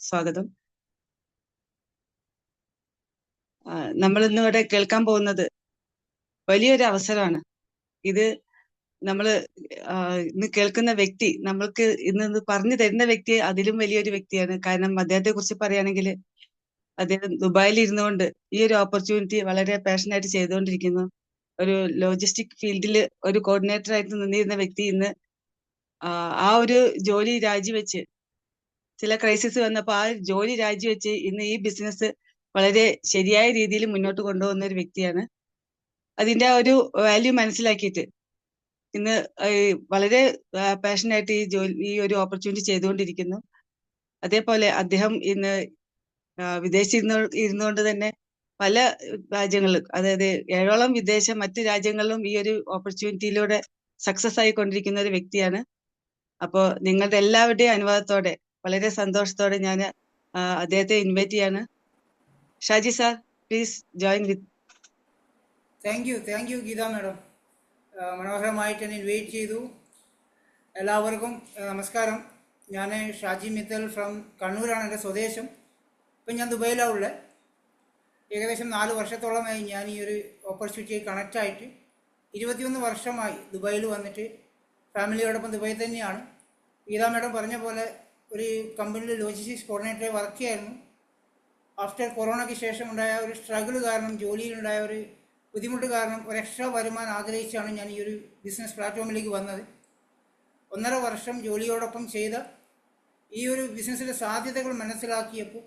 സ്വാഗതം. നമ്മൾ ഇന്നിവിടെ കേൾക്കാൻ പോകുന്നത് വലിയൊരു അവസരമാണ്. ഇത് നമ്മൾ ഇന്ന് കേൾക്കുന്ന വ്യക്തി, നമ്മൾക്ക് ഇന്ന് പറഞ്ഞു തരുന്ന വ്യക്തി അതിലും വലിയൊരു വ്യക്തിയാണ്. കാരണം അദ്ദേഹത്തെ കുറിച്ച് പറയുകയാണെങ്കിൽ അദ്ദേഹം ദുബായിൽ ഇരുന്നുകൊണ്ട് ഈ ഒരു ഓപ്പർച്യൂണിറ്റി വളരെ പാഷനായിട്ട് ചെയ്തുകൊണ്ടിരിക്കുന്നു. ഒരു ലോജിസ്റ്റിക് ഫീൽഡിൽ ഒരു കോർഡിനേറ്റർ ആയിട്ട് നിന്നിരുന്ന വ്യക്തി ഇന്ന് ആ ഒരു ജോലി രാജിവെച്ച്, ചില ക്രൈസിസ് വന്നപ്പോൾ ആ ജോലി രാജിവെച്ച് ഇന്ന് ഈ ബിസിനസ് വളരെ ശരിയായ രീതിയിൽ മുന്നോട്ട് കൊണ്ടുപോകുന്ന ഒരു വ്യക്തിയാണ്. അതിന്റെ ആ ഒരു വാല്യൂ മനസ്സിലാക്കിയിട്ട് ഇന്ന് വളരെ പാഷനായിട്ട് ഈ ഒരു ഓപ്പർച്യൂണിറ്റി ചെയ്തുകൊണ്ടിരിക്കുന്നു. അതേപോലെ അദ്ദേഹം ഇന്ന് ഇരുന്നുകൊണ്ട് തന്നെ പല രാജ്യങ്ങളിലും, അതായത് 7ഓളം മറ്റ് രാജ്യങ്ങളിലും ഈ ഒരു ഓപ്പർച്യൂണിറ്റിയിലൂടെ സക്സസ് ആയിക്കൊണ്ടിരിക്കുന്ന ഒരു വ്യക്തിയാണ്. അപ്പോൾ നിങ്ങളുടെ എല്ലാവരുടെയും അനുവാദത്തോടെ വളരെ സന്തോഷത്തോടെ ഞാൻ അദ്ദേഹത്തെ ഇൻവൈറ്റ് ചെയ്യാണ്. Shaji sir, please join with. Thank you Geetha madam, മനോഹരമായിട്ട് എന്നെ ഇൻവൈറ്റ് ചെയ്തു. എല്ലാവർക്കും നമസ്കാരം. ഞാൻ ഷാജി മിത്തൽ ഫ്രം കണ്ണൂരാണ് എൻ്റെ സ്വദേശം. ഇപ്പം ഞാൻ ദുബൈയിലാണ് ഉള്ളത്. ഏകദേശം 4 വർഷത്തോളമായി ഞാൻ ഈ ഒരു ഓപ്പർച്യൂണിറ്റി കണക്റ്റായിട്ട് 21 വർഷമായി ദുബായിൽ വന്നിട്ട് ഫാമിലിയോടൊപ്പം ദുബായിൽ തന്നെയാണ്. ഗീത മാഡം പറഞ്ഞ പോലെ ഒരു കമ്പനിയിൽ ലോജിസ്റ്റിക്സ് കോർഡിനേറ്റർ വർക്ക് ചെയ്യായിരുന്നു. ആഫ്റ്റർ കൊറോണയ്ക്ക് ശേഷം ഉണ്ടായ ഒരു സ്ട്രഗിൾ കാരണം, ജോലിയിലുണ്ടായ ഒരു ബുദ്ധിമുട്ട് കാരണം ഒരു എക്സ്ട്രാ വരുമാനം ആഗ്രഹിച്ചാണ് ഞാൻ ഈ ഒരു ബിസിനസ് പ്ലാറ്റ്ഫോമിലേക്ക് വന്നത്. 1.5 വർഷം ജോലിയോടൊപ്പം ചെയ്ത ഈ ഒരു ബിസിനസ്സിൻ്റെ സാധ്യതകൾ മനസ്സിലാക്കിയപ്പോൾ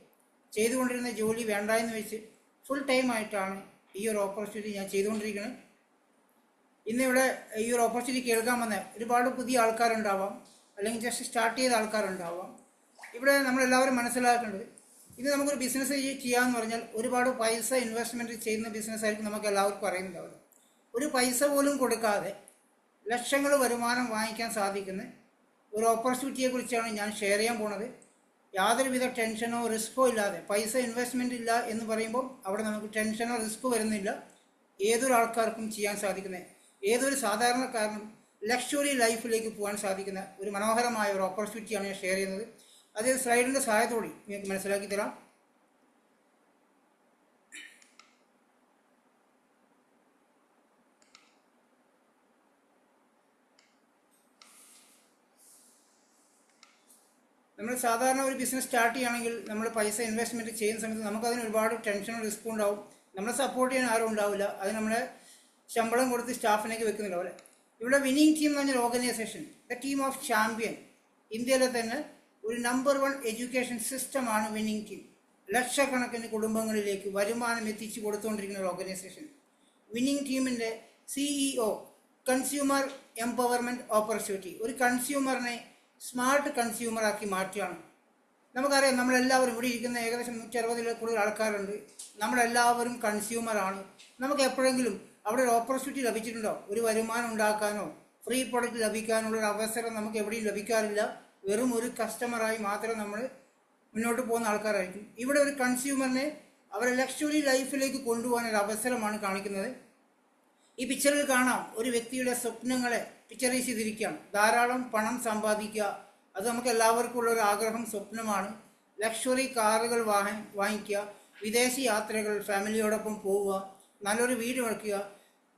ചെയ്തുകൊണ്ടിരുന്ന ജോലി വേണ്ട എന്ന് വെച്ച് ഫുൾ ടൈം ആയിട്ടാണ് ഈ ഒരു ഓപ്പർച്യൂണിറ്റി ഞാൻ ചെയ്തുകൊണ്ടിരിക്കുന്നത്. ഇന്നിവിടെ ഈ ഒരു ഓപ്പർച്യൂണിറ്റി കേൾക്കാൻ വന്ന ഒരുപാട് പുതിയ ആൾക്കാരുണ്ടാവാം, അല്ലെങ്കിൽ ജസ്റ്റ് സ്റ്റാർട്ട് ചെയ്ത ആൾക്കാരുണ്ടാവാം. ഇവിടെ നമ്മളെല്ലാവരും മനസ്സിലാക്കേണ്ടത്, ഇത് നമുക്കൊരു ബിസിനസ് ചെയ്യാമെന്ന് പറഞ്ഞാൽ ഒരുപാട് പൈസ ഇൻവെസ്റ്റ്മെൻറ്റ് ചെയ്യുന്ന ബിസിനസ്സായിരിക്കും നമുക്ക് എല്ലാവർക്കും അറിയുന്നുണ്ടാവില്ല. ഒരു പൈസ പോലും കൊടുക്കാതെ ലക്ഷങ്ങൾ വരുമാനം വാങ്ങിക്കാൻ സാധിക്കുന്ന ഒരു ഓപ്പർച്യൂണിറ്റിയെക്കുറിച്ചാണ് ഞാൻ ഷെയർ ചെയ്യാൻ പോണത്. യാതൊരുവിധ ടെൻഷനോ റിസ്ക്കോ ഇല്ലാതെ, പൈസ ഇൻവെസ്റ്റ്മെൻ്റ് ഇല്ല എന്ന് പറയുമ്പോൾ അവിടെ നമുക്ക് ടെൻഷനോ റിസ്ക്കോ വരുന്നില്ല. ഏതൊരു ആൾക്കാർക്കും ചെയ്യാൻ സാധിക്കുന്ന, ഏതൊരു സാധാരണക്കാരനും ലക്ഷറി ലൈഫിലേക്ക് പോകാൻ സാധിക്കുന്ന ഒരു മനോഹരമായ ഒരു ഓപ്പർച്യൂണിറ്റിയാണ് ഞാൻ ഷെയർ ചെയ്യുന്നത്. അത് സ്ലൈഡിൻ്റെ സഹായത്തോടെ നിങ്ങൾക്ക് മനസ്സിലാക്കി തരാം. നമ്മൾ സാധാരണ ഒരു ബിസിനസ് സ്റ്റാർട്ട് ചെയ്യുകയാണെങ്കിൽ നമ്മൾ പൈസ ഇൻവെസ്റ്റ്മെൻറ്റ് ചെയ്യുന്ന സമയത്ത് നമുക്കതിന് ഒരുപാട് ടെൻഷനും റിസ്ക്കും ഉണ്ടാവും. നമ്മളെ സപ്പോർട്ട് ചെയ്യാൻ ആരും ഉണ്ടാവില്ല. അത് നമ്മളെ ശമ്പളം കൊടുത്ത് സ്റ്റാഫിനേക്ക് വെക്കുന്നുണ്ടാവില്ല. ഇവിടെ വിന്നിങ് ടീം എന്ന് പറഞ്ഞൊരു organisation, the team of champion, ഇന്ത്യയിലെ തന്നെ ഒരു നമ്പർ 1 എഡ്യൂക്കേഷൻ സിസ്റ്റമാണ് വിന്നിങ് ടീം. ലക്ഷക്കണക്കിന് കുടുംബങ്ങളിലേക്ക് വരുമാനം എത്തിച്ചു കൊടുത്തുകൊണ്ടിരിക്കുന്ന ഒരു ഓർഗനൈസേഷൻ. വിന്നിങ് ടീമിൻ്റെ CEO കൺസ്യൂമർ എംപവർമെൻറ്റ് ഓപ്പർച്യൂണിറ്റി, ഒരു കൺസ്യൂമറിനെ സ്മാർട്ട് കൺസ്യൂമറാക്കി മാറ്റുകയാണ്. നമുക്കറിയാം, നമ്മളെല്ലാവരും ഇവിടെ ഇരിക്കുന്ന ഏകദേശം 160 കൂടുതൽ ആൾക്കാരുണ്ട്. നമ്മളെല്ലാവരും കൺസ്യൂമറാണ്. നമുക്ക് എപ്പോഴെങ്കിലും അവിടെ ഒരു ഓപ്പർച്യൂണിറ്റി ലഭിച്ചിട്ടുണ്ടോ? ഒരു വരുമാനം ഉണ്ടാക്കാനോ ഫ്രീ പ്രൊഡക്റ്റ് ലഭിക്കാനുള്ളൊരു അവസരം നമുക്ക് എവിടെയും ലഭിക്കാറില്ല. വെറും ഒരു കസ്റ്റമറായി മാത്രം നമ്മൾ മുന്നോട്ട് പോകുന്ന ആൾക്കാരായിരിക്കും. ഇവിടെ ഒരു കൺസ്യൂമറിനെ അവരെ ലക്ഷറി ലൈഫിലേക്ക് കൊണ്ടുപോകാനൊരു അവസരമാണ് കാണിക്കുന്നത്. ഈ പിക്ചറിൽ കാണാം, ഒരു വ്യക്തിയുടെ സ്വപ്നങ്ങളെ പിക്ചറൈസ് ചെയ്തിരിക്കുകയാണ്. ധാരാളം പണം സമ്പാദിക്കുക, അത് നമുക്ക് എല്ലാവർക്കും ഉള്ളൊരു ആഗ്രഹം, സ്വപ്നമാണ്. ലക്ഷറി കാറുകൾ വാങ്ങിക്കുക, വിദേശ യാത്രകൾ ഫാമിലിയോടൊപ്പം പോവുക, നല്ലൊരു വീട് വെക്കുക,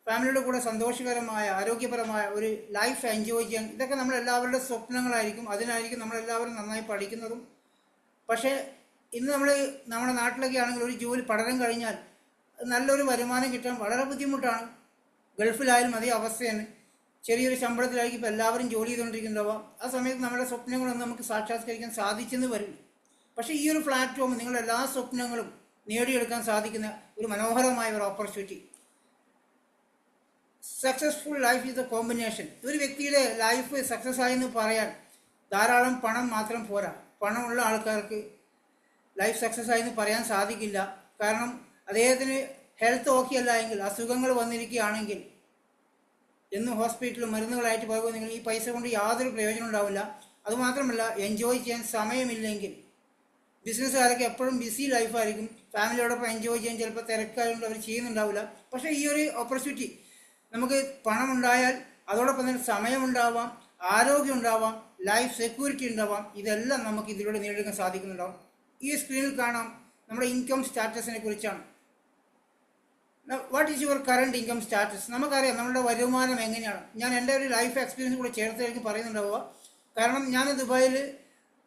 ഫാമിലിയുടെ കൂടെ സന്തോഷകരമായ ആരോഗ്യപരമായ ഒരു ലൈഫ് എൻജോയ് ചെയ്യാൻ, ഇതൊക്കെ നമ്മളെല്ലാവരുടെ സ്വപ്നങ്ങളായിരിക്കും. അതിനായിരിക്കും നമ്മളെല്ലാവരും നന്നായി പഠിക്കുന്നതും. പക്ഷേ ഇന്ന് നമ്മുടെ നാട്ടിലൊക്കെ ആണെങ്കിൽ ഒരു ജോലി, പഠനം കഴിഞ്ഞാൽ നല്ലൊരു വരുമാനം കിട്ടാൻ വളരെ ബുദ്ധിമുട്ടാണ്. ഗൾഫിലായാലും അതേ അവസ്ഥയാണ്. ചെറിയൊരു ശമ്പളത്തിലായിരിക്കും ഇപ്പോൾ എല്ലാവരും ജോലി ചെയ്തുകൊണ്ടിരിക്കുന്നുണ്ടാവാം. ആ സമയത്ത് നമ്മുടെ സ്വപ്നങ്ങളൊന്നും നമുക്ക് സാക്ഷാത്കരിക്കാൻ സാധിച്ചെന്ന് വരും. പക്ഷേ ഈ ഒരു പ്ലാറ്റ്ഫോം നിങ്ങളുടെ എല്ലാ സ്വപ്നങ്ങളും നേടിയെടുക്കാൻ സാധിക്കുന്ന ഒരു മനോഹരമായ ഒരു opportunity. Successful life is A combination. ഒരു വ്യക്തിയുടെ ലൈഫ് സക്സസ് ആയെന്ന് പറയാൻ ധാരാളം പണം മാത്രം പോരാ. പണമുള്ള ആൾക്കാർക്ക് ലൈഫ് സക്സസ് ആയെന്ന് പറയാൻ സാധിക്കില്ല. കാരണം അദ്ദേഹത്തിന് ഹെൽത്ത് ഓക്കെ അല്ല എങ്കിൽ, അസുഖങ്ങൾ വന്നിരിക്കുകയാണെങ്കിൽ എന്നും ഹോസ്പിറ്റലിൽ മരുന്നുകളായിട്ട് പോകുമെങ്കിൽ ഈ പൈസ കൊണ്ട് യാതൊരു പ്രയോജനം ഉണ്ടാവില്ല. അതുമാത്രമല്ല, എൻജോയ് ചെയ്യാൻ സമയമില്ലെങ്കിൽ, ബിസിനസ്സുകാരൊക്കെ എപ്പോഴും ബിസി ലൈഫായിരിക്കും. ഫാമിലിയോടൊപ്പം എൻജോയ് ചെയ്യാൻ ചിലപ്പോൾ തിരക്കായതുകൊണ്ട് അവർ ചെയ്യുന്നുണ്ടാവില്ല. പക്ഷേ ഈ ഒരു ഓപ്പർച്യൂണിറ്റി, നമുക്ക് പണം ഉണ്ടായാൽ അതോടൊപ്പം തന്നെ സമയമുണ്ടാവാം, ആരോഗ്യം ഉണ്ടാവാം, ലൈഫ് സെക്യൂരിറ്റി ഉണ്ടാവാം. ഇതെല്ലാം നമുക്ക് ഇതിലൂടെ നേടിയെടുക്കാൻ സാധിക്കുന്നുണ്ടാവും. ഈ സ്ക്രീനിൽ കാണാം നമ്മുടെ ഇൻകം സ്റ്റാറ്റസിനെ കുറിച്ചാണ്. What is your current income status? നമുക്കറിയാം നമ്മുടെ വരുമാനം എങ്ങനെയാണ്. ഞാൻ എൻ്റെ ഒരു ലൈഫ് എക്സ്പീരിയൻസ് കൂടെ ചേർത്ത് എനിക്ക് പറയുന്നുണ്ടാവുക. കാരണം ഞാൻ ദുബായിൽ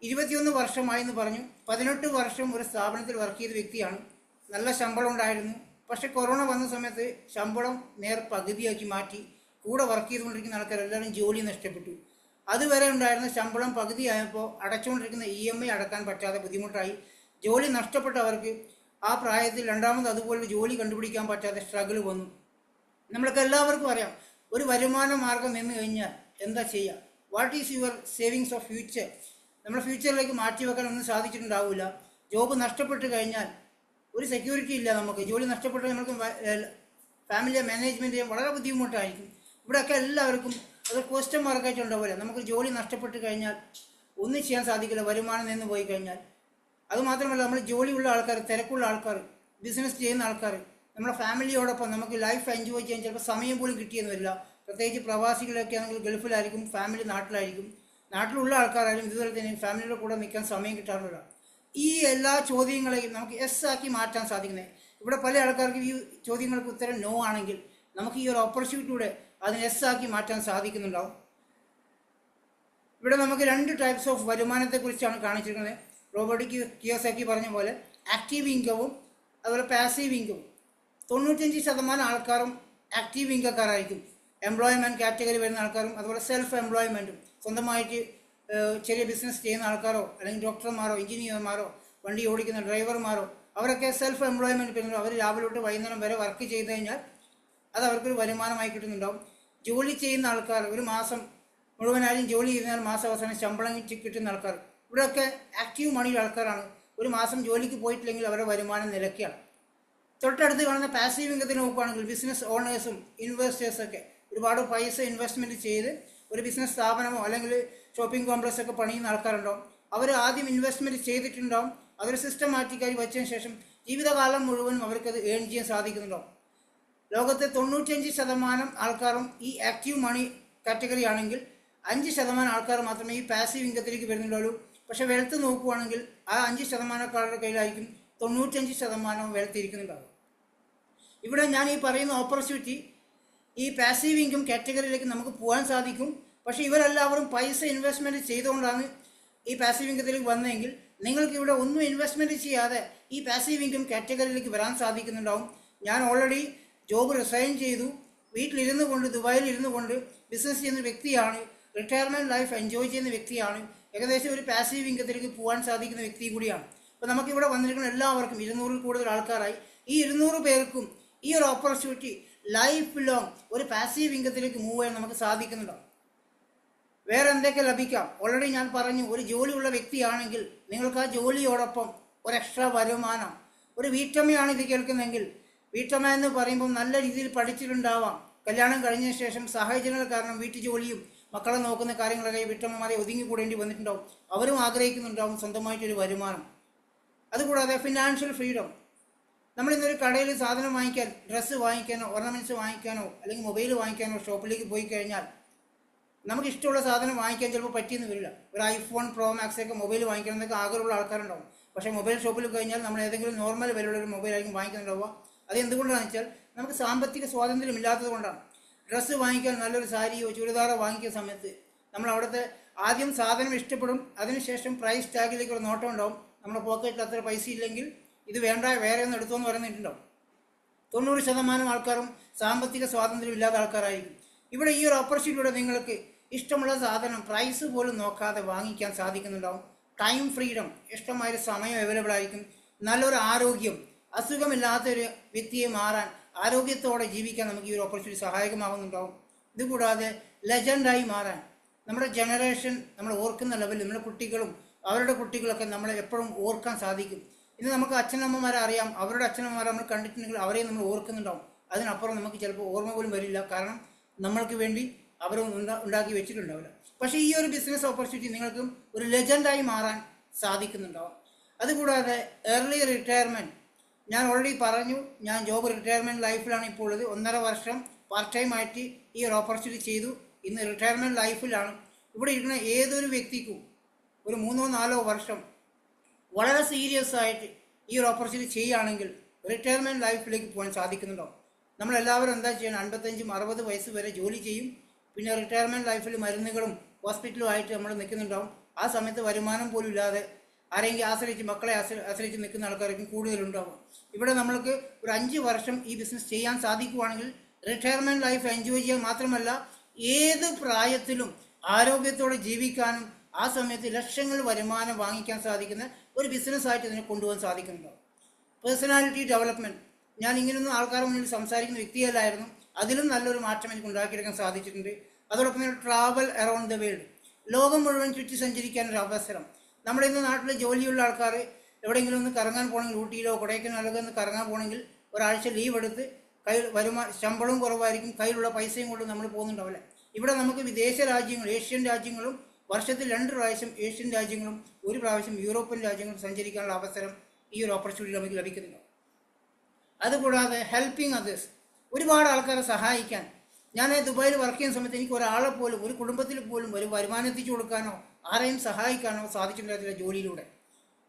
21 വർഷമായി എന്ന് പറഞ്ഞു. 18 വർഷം ഒരു സ്ഥാപനത്തിൽ വർക്ക് ചെയ്ത വ്യക്തിയാണ്. നല്ല ശമ്പളം ഉണ്ടായിരുന്നു. പക്ഷെ കൊറോണ വന്ന സമയത്ത് ശമ്പളം പകുതിയാക്കി മാറ്റി. കൂടെ വർക്ക് ചെയ്തുകൊണ്ടിരിക്കുന്ന ആൾക്കാരെല്ലാവരും ജോലി നഷ്ടപ്പെട്ടു. അതുവരെ ഉണ്ടായിരുന്ന ശമ്പളം പകുതിയായപ്പോൾ അടച്ചുകൊണ്ടിരിക്കുന്ന EMI അടക്കാൻ പറ്റാതെ ബുദ്ധിമുട്ടായി. ജോലി നഷ്ടപ്പെട്ടവർക്ക് ആ പ്രായത്തിൽ രണ്ടാമത് അതുപോലെ ജോലി കണ്ടുപിടിക്കാൻ പറ്റാതെ സ്ട്രഗിൾ വന്നു. നമ്മൾക്ക് എല്ലാവർക്കും അറിയാം, ഒരു വരുമാന മാർഗം നിന്ന് കഴിഞ്ഞാൽ എന്താ ചെയ്യുക? What is your savings of future? നമ്മൾ ഫ്യൂച്ചറിലേക്ക് മാറ്റിവെക്കാൻ ഒന്നും സാധിച്ചിട്ടുണ്ടാവില്ല. ജോബ് നഷ്ടപ്പെട്ട് കഴിഞ്ഞാൽ ഒരു സെക്യൂരിറ്റി ഇല്ല. നമുക്ക് ജോലി നഷ്ടപ്പെട്ട് നമുക്ക് ഫാമിലിയെ മാനേജ്മെൻറ്റ് ചെയ്യാൻ വളരെ ബുദ്ധിമുട്ടായിരിക്കും. ഇവിടെയൊക്കെ എല്ലാവർക്കും അത് ക്വസ്റ്റ്യൻ മാർക്കായിട്ട് ഉണ്ടാവില്ല. നമുക്ക് ജോലി നഷ്ടപ്പെട്ട് കഴിഞ്ഞാൽ ഒന്നും ചെയ്യാൻ സാധിക്കില്ല, വരുമാനം നിന്ന് പോയി കഴിഞ്ഞാൽ. അതുമാത്രമല്ല, നമ്മൾ ജോലിയുള്ള ആൾക്കാർ, തിരക്കുള്ള ആൾക്കാർ, ബിസിനസ് ചെയ്യുന്ന ആൾക്കാർ, നമ്മുടെ ഫാമിലിയോടൊപ്പം നമുക്ക് ലൈഫ് എൻജോയ് ചെയ്യാൻ ചിലപ്പോൾ സമയം പോലും കിട്ടിയെന്ന് വരില്ല. പ്രത്യേകിച്ച് പ്രവാസികളൊക്കെ ആണെങ്കിൽ ഗൾഫിലായിരിക്കും, ഫാമിലി നാട്ടിലായിരിക്കും. നാട്ടിലുള്ള ആൾക്കാരായാലും ഇതുപോലെ തന്നെ ഫാമിലിയുടെ കൂടെ നിൽക്കാൻ സമയം കിട്ടാറില്ല. ഈ എല്ലാ ചോദ്യങ്ങളെയും നമുക്ക് എസ് ആക്കി മാറ്റാൻ സാധിക്കുന്നത്. ഇവിടെ പല ആൾക്കാർക്ക് ഈ ചോദ്യങ്ങൾക്ക് ഉത്തരം നോ ആണെങ്കിൽ നമുക്ക് ഈ ഒരു ഓപ്പർച്യൂണിറ്റിയുടെ അതിന് എസ് ആക്കി മാറ്റാൻ സാധിക്കുന്നുണ്ടാവും. ഇവിടെ നമുക്ക് 2 ടൈപ്സ് ഓഫ് വരുമാനത്തെക്കുറിച്ചാണ് കാണിച്ചിരിക്കുന്നത്. റോബർട്ട് കിയോസാക്കി പറഞ്ഞ പോലെ ആക്റ്റീവ് ഇൻകവും അതുപോലെ പാസീവ് ഇൻകവും. 95% ആൾക്കാരും ആക്റ്റീവ് ഇൻകക്കാരായിരിക്കും. എംപ്ലോയ്മെൻറ്റ് കാറ്റഗറി വരുന്ന ആൾക്കാരും അതുപോലെ സെൽഫ് എംപ്ലോയ്മെൻറ്റും, സ്വന്തമായിട്ട് ചെറിയ ബിസിനസ് ചെയ്യുന്ന ആൾക്കാരോ അല്ലെങ്കിൽ ഡോക്ടർമാരോ എഞ്ചിനീയർമാരോ വണ്ടി ഓടിക്കുന്ന ഡ്രൈവർമാരോ അവരൊക്കെ സെൽഫ് എംപ്ലോയ്മെൻറ്റ് വരുന്നുണ്ടോ. അവർ രാവിലെ തൊട്ട് വൈകുന്നേരം വരെ വർക്ക് ചെയ്ത് കഴിഞ്ഞാൽ അത് അവർക്കൊരു വരുമാനമായി കിട്ടുന്നുണ്ടാവും. ജോലി ചെയ്യുന്ന ആൾക്കാർ ഒരു മാസം മുഴുവനായും ജോലി ചെയ്താൽ മാസാവസാനം ശമ്പളം കിട്ടുന്ന ആൾക്കാർ, ഇവിടെയൊക്കെ ആക്റ്റീവ് മണിയുള്ള ആൾക്കാരാണ്. ഒരു മാസം ജോലിക്ക് പോയിട്ടില്ലെങ്കിൽ അവരുടെ വരുമാനം നിലയ്ക്കുകയാണ്. തൊട്ടടുത്ത് കാണുന്ന പാസീവ് ഇൻകത്തിന് നോക്കുകയാണെങ്കിൽ ബിസിനസ് ഓണേഴ്സും ഇൻവെസ്റ്റേഴ്സൊക്കെ ഒരുപാട് പൈസ ഇൻവെസ്റ്റ്മെൻറ്റ് ചെയ്ത് ഒരു ബിസിനസ് സ്ഥാപനമോ അല്ലെങ്കിൽ ഷോപ്പിംഗ് കോംപ്ലക്സ് ഒക്കെ പണിയുന്ന ആൾക്കാരുണ്ടാവും. അവർ ആദ്യം ഇൻവെസ്റ്റ്മെൻറ്റ് ചെയ്തിട്ടുണ്ടാവും. അവർ സിസ്റ്റമാറ്റിക്കായി വെച്ചതിന് ശേഷം ജീവിതകാലം മുഴുവനും അവർക്കത് ഏൺ ചെയ്യാൻ സാധിക്കുന്നുണ്ടാവും. ലോകത്തെ 95% ആൾക്കാരും ഈ ആക്റ്റീവ് മണി കാറ്റഗറി ആണെങ്കിൽ 5% ആൾക്കാർ മാത്രമേ ഈ പാസീവ് ഇൻകത്തിലേക്ക് വരുന്നുള്ളൂ. പക്ഷേ വെൽത്ത് നോക്കുകയാണെങ്കിൽ ആ 5% കയ്യിലായിരിക്കും 95% വെൽത്ത് ഇരിക്കുന്നുണ്ടാവും. ഇവിടെ ഞാൻ ഈ പറയുന്ന ഓപ്പർച്യൂണിറ്റി ഈ പാസീവ് ഇൻകം കാറ്റഗറിയിലേക്ക് നമുക്ക് പോകാൻ സാധിക്കും. പക്ഷേ ഇവരെല്ലാവരും പൈസ ഇൻവെസ്റ്റ്മെൻറ്റ് ചെയ്തുകൊണ്ടാണ് ഈ പാസീവ് ഇൻകത്തിലേക്ക് വന്നതെങ്കിൽ നിങ്ങൾക്ക് ഇവിടെ ഒന്നും ഇൻവെസ്റ്റ്മെൻറ്റ് ചെയ്യാതെ ഈ പാസീവ് ഇൻകം കാറ്റഗറിയിലേക്ക് വരാൻ സാധിക്കുന്നുണ്ടാവും. ഞാൻ ഓൾറെഡി ജോബ് റിസൈൻ ചെയ്തു, വീട്ടിലിരുന്നു കൊണ്ട് ദുബായിൽ ഇരുന്നു കൊണ്ട് ബിസിനസ് ചെയ്യുന്ന വ്യക്തിയാണ്. റിട്ടയർമെൻറ്റ് ലൈഫ് എൻജോയ് ചെയ്യുന്ന വ്യക്തിയാണ്. ഏകദേശം ഒരു പാസീവ് ഇൻകത്തിലേക്ക് പോകാൻ സാധിക്കുന്ന വ്യക്തി കൂടിയാണ്. അപ്പോൾ നമുക്കിവിടെ വന്നിരിക്കുന്ന എല്ലാവർക്കും 200-ൽ കൂടുതൽ ആൾക്കാരായി. ഈ 200 പേർക്കും ഈ ഒരു ഓപ്പർച്യൂണിറ്റി ലൈഫ് ലോങ് ഒരു പാസീവ് ഇൻകത്തിലേക്ക് മൂവ് ചെയ്യാൻ നമുക്ക് സാധിക്കുന്നുണ്ടോ? വേറെ എന്തൊക്കെ ലഭിക്കാം? ഓൾറെഡി ഞാൻ പറഞ്ഞു, ഒരു ജോലിയുള്ള വ്യക്തിയാണെങ്കിൽ നിങ്ങൾക്ക് ആ ജോലിയോടൊപ്പം ഒരു എക്സ്ട്രാ വരുമാനം. ഒരു വീട്ടമ്മയാണ് ഇത് കേൾക്കുന്നതെങ്കിൽ, വീട്ടമ്മ എന്ന് പറയുമ്പോൾ നല്ല രീതിയിൽ പഠിച്ചിട്ടുണ്ടാവാം. കല്യാണം കഴിഞ്ഞ ശേഷം സാഹചര്യങ്ങൾ കാരണം വീട്ടു ജോലിയും മക്കളെ നോക്കുന്ന കാര്യങ്ങളൊക്കെ വീട്ടമ്മമാരെ ഒതുങ്ങിക്കൂടേണ്ടി വന്നിട്ടുണ്ടാവും. അവരും ആഗ്രഹിക്കുന്നുണ്ടാവും സ്വന്തമായിട്ടൊരു വരുമാനം. അതുകൂടാതെ ഫിനാൻഷ്യൽ ഫ്രീഡം. നമ്മളിന്നൊരു കടയിൽ സാധനം വാങ്ങിക്കാൻ, ഡ്രസ്സ് വാങ്ങിക്കാനോ ഓർണമെൻറ്റ്സ് വാങ്ങിക്കാനോ അല്ലെങ്കിൽ മൊബൈൽ വാങ്ങിക്കാനോ ഷോപ്പിലേക്ക് പോയി കഴിഞ്ഞാൽ നമുക്ക് ഇഷ്ടമുള്ള സാധനം വാങ്ങിക്കാൻ ചിലപ്പോൾ പറ്റിയെന്ന് വരില്ല. ഒരു ഐഫോൺ പ്രോ മാക്സ് ഒക്കെ മൊബൈൽ വാങ്ങിക്കണം എന്നൊക്കെ ആഗ്രഹമുള്ള ആൾക്കാരുണ്ടാവും. പക്ഷേ മൊബൈൽ ഷോപ്പിൽ കഴിഞ്ഞാൽ നമ്മൾ ഏതെങ്കിലും നോർമൽ വിലയുള്ള ഒരു മൊബൈലായിരിക്കും വാങ്ങിക്കുന്നുണ്ടാവുക. അത് എന്തുകൊണ്ടാണെന്ന് വെച്ചാൽ നമുക്ക് സാമ്പത്തിക സ്വാതന്ത്ര്യം ഇല്ലാത്തത് കൊണ്ടാണ്. ഡ്രസ്സ് വാങ്ങിക്കാൻ നല്ലൊരു സാരിയോ ചുരിദാറോ വാങ്ങിക്കുന്ന സമയത്ത് നമ്മൾ അവിടുത്തെ ആദ്യം സാധനം ഇഷ്ടപ്പെടും, അതിനുശേഷം പ്രൈസ് ടാഗിലേക്ക് ഒരു നോട്ടം ഉണ്ടാവും. നമ്മുടെ പോക്കറ്റിൽ അത്ര പൈസ ഇല്ലെങ്കിൽ ഇത് വേണ്ട, വേറെ ഒന്ന് എടുത്തോന്ന് പറയുന്നിട്ടുണ്ടാവും. 90% ആൾക്കാരും സാമ്പത്തിക സ്വാതന്ത്ര്യം ഇല്ലാത്ത ആൾക്കാരായിരിക്കും. ഇവിടെ ഈ ഒരു ഓപ്പർച്യൂണിറ്റിയുടെ നിങ്ങൾക്ക് ഇഷ്ടമുള്ള സാധനം പ്രൈസ് പോലും നോക്കാതെ വാങ്ങിക്കാൻ സാധിക്കുന്നുണ്ടാവും. ടൈം ഫ്രീഡം, ഇഷ്ടമായൊരു സമയം അവൈലബിൾ ആയിരിക്കും. നല്ലൊരു ആരോഗ്യം, അസുഖമില്ലാത്തൊരു വ്യക്തിയെ മാറാൻ, ആരോഗ്യത്തോടെ ജീവിക്കാൻ നമുക്ക് ഈ ഒരു ഓപ്പർച്യൂണിറ്റി സഹായകമാകുന്നുണ്ടാവും. ഇതുകൂടാതെ ലെജൻഡായി മാറാൻ, നമ്മുടെ ജനറേഷൻ നമ്മൾ ഓർക്കുന്ന ലെവലിൽ നമ്മുടെ കുട്ടികളും അവരുടെ കുട്ടികളൊക്കെ നമ്മളെ എപ്പോഴും ഓർക്കാൻ സാധിക്കും. ഇന്ന് നമുക്ക് അച്ഛനമ്മമാരെ അറിയാം, അവരുടെ അച്ഛനമ്മമാരെ നമ്മൾ കണ്ടിട്ടുണ്ടെങ്കിൽ അവരെയും നമ്മൾ ഓർക്കുന്നുണ്ടാവും. അതിനപ്പുറം നമുക്ക് ചിലപ്പോൾ ഓർമ്മ പോലും വരില്ല, കാരണം നമ്മൾക്ക് വേണ്ടി അവരും ഉണ്ടാക്കി വെച്ചിട്ടുണ്ടാവില്ല. പക്ഷേ ഈ ഒരു ബിസിനസ് ഓപ്പർച്യൂണിറ്റി നിങ്ങൾക്ക് ഒരു ലെജൻഡായി മാറാൻ സാധിക്കുന്നുണ്ടാവും. അതുകൂടാതെ ഏർലി റിട്ടയർമെൻറ്റ്. ഞാൻ ഓൾറെഡി പറഞ്ഞു, ഞാൻ ജോബ് റിട്ടയർമെൻറ്റ് ലൈഫിലാണ് ഇപ്പോൾ ഉള്ളത്. 1.5 വർഷം പാർട്ട് ടൈം ആയിട്ട് ഈ ഒരു ഓപ്പർച്യൂണിറ്റി ചെയ്തു. ഇന്ന് റിട്ടയർമെൻറ്റ് ലൈഫിലാണ്. ഇവിടെ ഇരിക്കുന്ന ഏതൊരു വ്യക്തിക്കും ഒരു 3-4 വർഷം വളരെ സീരിയസ് ആയിട്ട് ഈ ഒരു ഓപ്പർച്യൂണിറ്റി ചെയ്യുകയാണെങ്കിൽ റിട്ടയർമെൻറ്റ് ലൈഫിലേക്ക് പോകാൻ സാധിക്കുന്നുണ്ടോ? നമ്മളെല്ലാവരും എന്താ ചെയ്യണം? 55-60 വയസ്സ് വരെ ജോലി ചെയ്യും. പിന്നെ റിട്ടയർമെൻറ്റ് ലൈഫിൽ മരുന്നുകളും ഹോസ്പിറ്റലും ആയിട്ട് നമ്മൾ നിൽക്കുന്നുണ്ടാവും. ആ സമയത്ത് വരുമാനം പോലും ഇല്ലാതെ ആരെങ്കിലും ആശ്രയിച്ച്, മക്കളെ ആശ്രയിച്ച് നിൽക്കുന്ന ആൾക്കാർക്കും കൂടുതലുണ്ടാവും. ഇവിടെ നമ്മൾക്ക് ഒരു 5 വർഷം ഈ ബിസിനസ് ചെയ്യാൻ സാധിക്കുവാണെങ്കിൽ റിട്ടയർമെൻറ്റ് ലൈഫ് എൻജോയ് ചെയ്യാൻ മാത്രമല്ല ഏത് പ്രായത്തിലും ആരോഗ്യത്തോടെ ജീവിക്കാനും ആ സമയത്ത് ലക്ഷങ്ങൾ വരുമാനം വാങ്ങിക്കാൻ സാധിക്കുന്ന ഒരു ബിസിനസ്സായിട്ട് ഇതിനെ കൊണ്ടുപോകാൻ സാധിക്കുന്നുണ്ടാവും. പേഴ്സണാലിറ്റി ഡെവലപ്മെൻറ്റ്, ഞാൻ ഇങ്ങനെയൊന്നും ആൾക്കാരുടെ മുന്നിൽ സംസാരിക്കുന്ന വ്യക്തിയല്ലായിരുന്നു. അതിലും നല്ലൊരു മാറ്റം എനിക്ക് ഉണ്ടാക്കിയെടുക്കാൻ സാധിച്ചിട്ടുണ്ട്. അതോടൊപ്പം തന്നെ ട്രാവൽ അറൗണ്ട് ദ വേൾഡ്, ലോകം മുഴുവൻ ചുറ്റി സഞ്ചരിക്കാനൊരു അവസരം. നമ്മുടെ ഇന്ന് നാട്ടിൽ ജോലിയുള്ള ആൾക്കാർ എവിടെയെങ്കിലും ഒന്ന് കറങ്ങാൻ പോകണമെങ്കിൽ, ഊട്ടിയിലോ കൊടൈക്കനാലോ ഒന്ന് കറങ്ങാൻ പോകണമെങ്കിൽ ഒരാഴ്ച ലീവ് എടുത്ത് ശമ്പളവും കുറവായിരിക്കും, കയ്യിലുള്ള പൈസയും കൊണ്ട് നമ്മൾ പോകുന്നുണ്ടാവില്ല. ഇവിടെ നമുക്ക് വിദേശ രാജ്യങ്ങൾ, ഏഷ്യൻ രാജ്യങ്ങളും വർഷത്തിൽ 2 പ്രാവശ്യം ഏഷ്യൻ രാജ്യങ്ങളും 1 പ്രാവശ്യം യൂറോപ്യൻ രാജ്യങ്ങളും സഞ്ചരിക്കാനുള്ള അവസരം ഈ ഒരു ഓപ്പർച്യൂണിറ്റി നമുക്ക് ലഭിക്കുന്നുണ്ട്. അതുകൂടാതെ ഹെൽപ്പിംഗ് അതേഴ്സ്, ഒരുപാട് ആൾക്കാരെ സഹായിക്കാൻ. ഞാൻ ദുബായിൽ വർക്ക് ചെയ്യുന്ന സമയത്ത് എനിക്ക് ഒരാളെ പോലും, ഒരു കുടുംബത്തിൽ പോലും ഒരു വരുമാനം എത്തിച്ചു കൊടുക്കാനോ ആരെയും സഹായിക്കാനോ സാധിച്ചിട്ടില്ല ജോലിയിലൂടെ.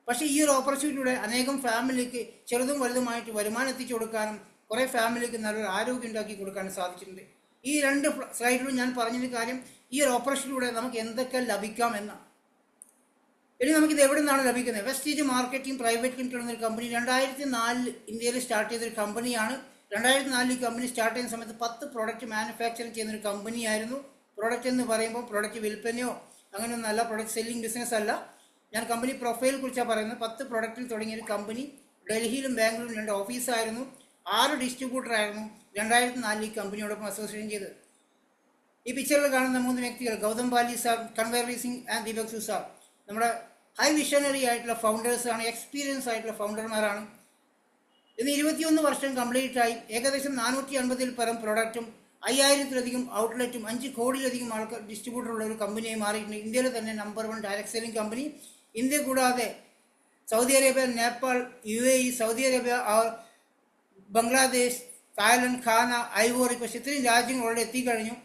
പക്ഷേ ഈ ഒരു ഓപ്പർച്യൂണിറ്റിയുടെ അനേകം ഫാമിലിക്ക് ചെറുതും വലുതുമായിട്ട് വരുമാനം എത്തിച്ചു കൊടുക്കാനും കുറേ ഫാമിലിക്ക് നല്ലൊരു ആരോഗ്യം ഉണ്ടാക്കി കൊടുക്കാനും സാധിച്ചിട്ടുണ്ട്. ഈ 2 സ്ലൈഡിലും ഞാൻ പറഞ്ഞൊരു കാര്യം, ഈ ഒരു ഓപ്പർച്യൂണിറ്റിയിലൂടെ നമുക്ക് എന്തൊക്കെ ലഭിക്കാം എന്നാണ്. ഇനി നമുക്കിത് എവിടെ നിന്നാണ് ലഭിക്കുന്നത്? വെസ്റ്റീജ് മാർക്കറ്റിംഗ് പ്രൈവറ്റ് ലിമിറ്റഡ് എന്നൊരു കമ്പനി 2004 ഇന്ത്യയിൽ സ്റ്റാർട്ട് ചെയ്തൊരു കമ്പനിയാണ്. 2004 ഈ കമ്പനി സ്റ്റാർട്ട് ചെയ്യുന്ന സമയത്ത് 10 പ്രോഡക്റ്റ് മാനുഫാക്ചറിങ് ചെയ്യുന്നൊരു കമ്പനിയായിരുന്നു. പ്രോഡക്റ്റ് എന്ന് പറയുമ്പോൾ പ്രോഡക്റ്റ് വിൽപ്പനയോ അങ്ങനെയൊന്നല്ല, പ്രോഡക്റ്റ് സെല്ലിംഗ് ബിസിനസ് അല്ല. ഞാൻ കമ്പനി പ്രൊഫൈൽ കുറിച്ചാണ് പറയുന്നത്. 10 പ്രോഡക്റ്റിൽ തുടങ്ങിയൊരു കമ്പനി. ഡൽഹിയിലും ബാംഗ്ലൂരിലും 2 ഓഫീസായിരുന്നു, 6 ഡിസ്ട്രിബ്യൂട്ടറായിരുന്നു 2004 ഈ കമ്പനിയോടൊപ്പം അസോസിയേഷൻ ചെയ്തത്. ഈ പിക്ചറിൽ കാണുന്ന 3 വ്യക്തികൾ ഗൗതം ബാലി സാർ, കൺവീർ സിംഗ് ആൻഡ് ദീപക് സു സാർ, നമ്മുടെ ഹൈ വിഷനറി ആയിട്ടുള്ള ഫൗണ്ടേഴ്സാണ്, എക്സ്പീരിയൻസ് ആയിട്ടുള്ള ഫൗണ്ടർമാരാണ്. ഇന്ന് 21 വർഷം കംപ്ലീറ്റ് ആയി. ഏകദേശം 450-ൽ പരം പ്രോഡക്റ്റും 5000-ലധികം ഔട്ട്ലെറ്റും 5 കോടിയിലധികം ആൾക്കാർ ഡിസ്ട്രിബ്യൂട്ടറുള്ള ഒരു കമ്പനിയായി മാറിയിട്ടുണ്ട്. ഇന്ത്യയിലെ തന്നെ number 1 direct selling company. India കൂടാതെ Saudi Arabia, Nepal, UAE, Saudi Arabia, Bangladesh, Thailand, Ghana, Ivory Coast, ഇത്രയും രാജ്യങ്ങളോട് എത്തിക്കഴിഞ്ഞു.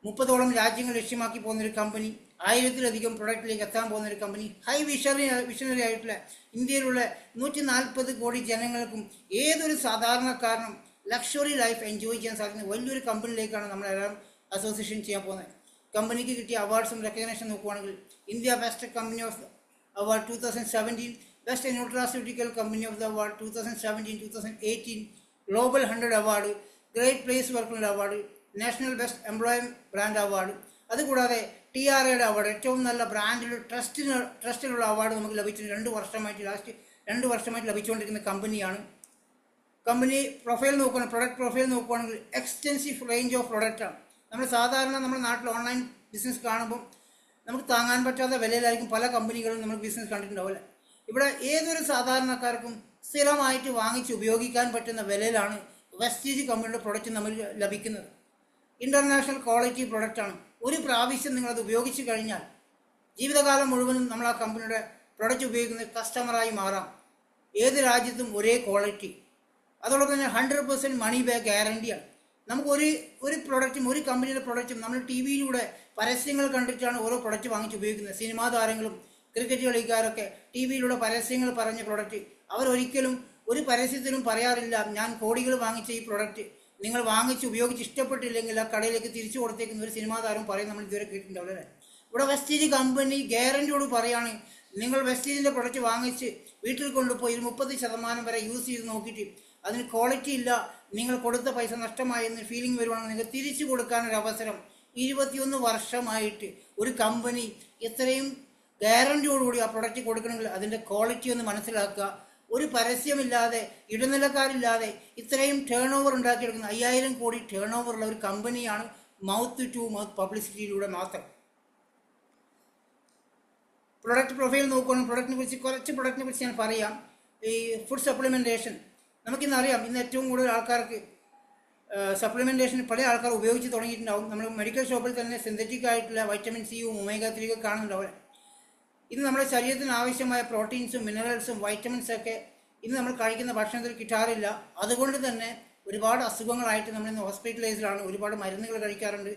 30ഓളം രാജ്യങ്ങൾ ലക്ഷ്യമാക്കി പോകുന്നൊരു കമ്പനി, 1000-ലധികം പ്രൊഡക്റ്റിലേക്ക് എത്താൻ പോകുന്നൊരു കമ്പനി. ഹൈ വിഷനറി ആയിട്ടുള്ള ഇന്ത്യയിലുള്ള 140 കോടി ജനങ്ങൾക്കും ഏതൊരു സാധാരണക്കാരനും ലക്ഷറി ലൈഫ് എൻജോയ് ചെയ്യാൻ സാധിക്കുന്ന വലിയൊരു കമ്പനിയിലേക്കാണ് നമ്മളെല്ലാം അസോസിയേഷൻ ചെയ്യാൻ പോകുന്നത്. കമ്പനിക്ക് കിട്ടിയ അവാർഡ്സും റെക്കഗ്നേഷൻ നോക്കുകയാണെങ്കിൽ India best company of award 2017, best nutraceutical company of the award 2017-2018, global 100 award, great place വർക്കിനുള്ള award, national best employer brand award. അതുകൂടാതെ TRAയുടെ അവാർഡ്, ഏറ്റവും നല്ല ബ്രാൻഡിൽ ട്രസ്റ്റിലുള്ള അവാർഡ് നമുക്ക് ലഭിച്ചിട്ടുണ്ട്. 2 വർഷമായിട്ട് ലഭിച്ചുകൊണ്ടിരിക്കുന്ന കമ്പനിയാണ്. കമ്പനി പ്രൊഫൈൽ നോക്കുകയാണെങ്കിൽ, പ്രൊഡക്റ്റ് പ്രൊഫൈൽ നോക്കുകയാണെങ്കിൽ എക്സ്റ്റെൻസീവ് റേഞ്ച് ഓഫ് പ്രൊഡക്റ്റാണ്. നമ്മൾ സാധാരണ നമ്മുടെ നാട്ടിൽ ഓൺലൈൻ ബിസിനസ് കാണുമ്പോൾ നമുക്ക് താങ്ങാൻ പറ്റാത്ത വിലയിലായിരിക്കും പല കമ്പനികളും നമ്മൾ ബിസിനസ് കണ്ടിട്ടുണ്ടാവില്ല. ഇവിടെ ഏതൊരു സാധാരണക്കാർക്കും സ്ഥിരമായിട്ട് വാങ്ങിച്ച് ഉപയോഗിക്കാൻ പറ്റുന്ന വിലയിലാണ് വെസ്റ്റീജ് കമ്പനിയുടെ പ്രൊഡക്റ്റ് നമുക്ക് ലഭിക്കുന്നത്. ഇൻ്റർനാഷണൽ ക്വാളിറ്റി പ്രൊഡക്റ്റാണ്. ഒരു പ്രാവശ്യം നിങ്ങളത് ഉപയോഗിച്ച് കഴിഞ്ഞാൽ ജീവിതകാലം മുഴുവനും നമ്മൾ ആ കമ്പനിയുടെ പ്രൊഡക്റ്റ് ഉപയോഗിക്കുന്ന കസ്റ്റമറായി മാറാം. ഏത് രാജ്യത്തും ഒരേ ക്വാളിറ്റി. അതോടൊപ്പം തന്നെ 100% മണി ബാക്ക് ഗ്യാരണ്ടിയാണ്. നമുക്ക് ഒരു പ്രൊഡക്റ്റും, ഒരു കമ്പനിയുടെ പ്രൊഡക്റ്റും നമ്മൾ TV-യിലൂടെ പരസ്യങ്ങൾ കണ്ടിട്ടാണ് ഓരോ പ്രൊഡക്റ്റ് വാങ്ങിച്ച് ഉപയോഗിക്കുന്നത്. സിനിമാ താരങ്ങളും ക്രിക്കറ്റ് കളിക്കാരൊക്കെ TV-യിലൂടെ പരസ്യങ്ങൾ പറഞ്ഞ പ്രൊഡക്റ്റ് അവരൊരിക്കലും ഒരു പരസ്യത്തിലും പറയാറില്ല, ഞാൻ കോടികൾ വാങ്ങിച്ച ഈ പ്രൊഡക്റ്റ് നിങ്ങൾ വാങ്ങിച്ച് ഉപയോഗിച്ച് ഇഷ്ടപ്പെട്ടില്ലെങ്കിൽ ആ കടയിലേക്ക് തിരിച്ചു കൊടുത്തേക്കുന്ന ഒരു സിനിമാ താരം പറയും നമ്മൾ ഇതുവരെ കേട്ടിട്ടുണ്ടാവില്ല. ഇവിടെ വെസ്റ്റീജ് കമ്പനി ഗ്യാരണ്ടിയോട് പറയാണ്, നിങ്ങൾ വെസ്റ്റീജിൻ്റെ പ്രൊഡക്റ്റ് വാങ്ങിച്ച് വീട്ടിൽ കൊണ്ടുപോയി 30% വരെ യൂസ് ചെയ്ത് നോക്കിയിട്ട് അതിന് ക്വാളിറ്റി ഇല്ല, നിങ്ങൾ കൊടുത്ത പൈസ നഷ്ടമായി എന്ന് ഫീലിംഗ് വരുവാണെങ്കിൽ നിങ്ങൾ തിരിച്ചു കൊടുക്കാനൊരു അവസരം. 21 വർഷമായിട്ട് ഒരു കമ്പനി ഇത്രയും ഗ്യാരണ്ടിയോടുകൂടി ആ പ്രൊഡക്റ്റ് കൊടുക്കണമെങ്കിൽ അതിൻ്റെ ക്വാളിറ്റി ഒന്ന് മനസ്സിലാക്കുക. ഒരു പരസ്യമില്ലാതെ, ഇടനിലക്കാരില്ലാതെ ഇത്രയും ടേൺ ഓവർ ഉണ്ടാക്കിയെടുക്കുന്ന 5000 കോടി ടേൺ ഓവറുള്ള ഒരു കമ്പനിയാണ് മൗത്ത് ടു മൗത്ത് പബ്ലിസിറ്റിയിലൂടെ മാത്രം. പ്രൊഡക്റ്റ് പ്രൊഫൈൽ നോക്കുകയാണെങ്കിൽ കുറച്ച് പ്രൊഡക്റ്റിനെ കുറിച്ച് ഞാൻ പറയാം. ഈ ഫുഡ് സപ്ലിമെൻറ്റേഷൻ നമുക്കിന്നറിയാം. ഇന്ന് ഏറ്റവും കൂടുതൽ ആൾക്കാർക്ക് സപ്ലിമെൻറ്റേഷൻ പല ആൾക്കാർ ഉപയോഗിച്ച് തുടങ്ങിയിട്ടുണ്ടാവും. നമ്മൾ മെഡിക്കൽ ഷോപ്പിൽ തന്നെ സിന്തറ്റിക് ആയിട്ടുള്ള വൈറ്റമിൻ സിയും ഒമേഗ-3 ഒക്കെ കാണുന്നുണ്ടാവും. ഇന്ന് നമ്മുടെ ശരീരത്തിന് ആവശ്യമായ പ്രോട്ടീൻസും മിനറൽസും വൈറ്റമിൻസൊക്കെ ഇന്ന് നമ്മൾ കഴിക്കുന്ന ഭക്ഷണത്തിൽ കിട്ടാറില്ല. അതുകൊണ്ട് തന്നെ ഒരുപാട് അസുഖങ്ങളായിട്ട് നമ്മളിന്ന് ഹോസ്പിറ്റലൈസ്ഡാണ്. ഒരുപാട് മരുന്നുകൾ കഴിക്കാറുണ്ട്.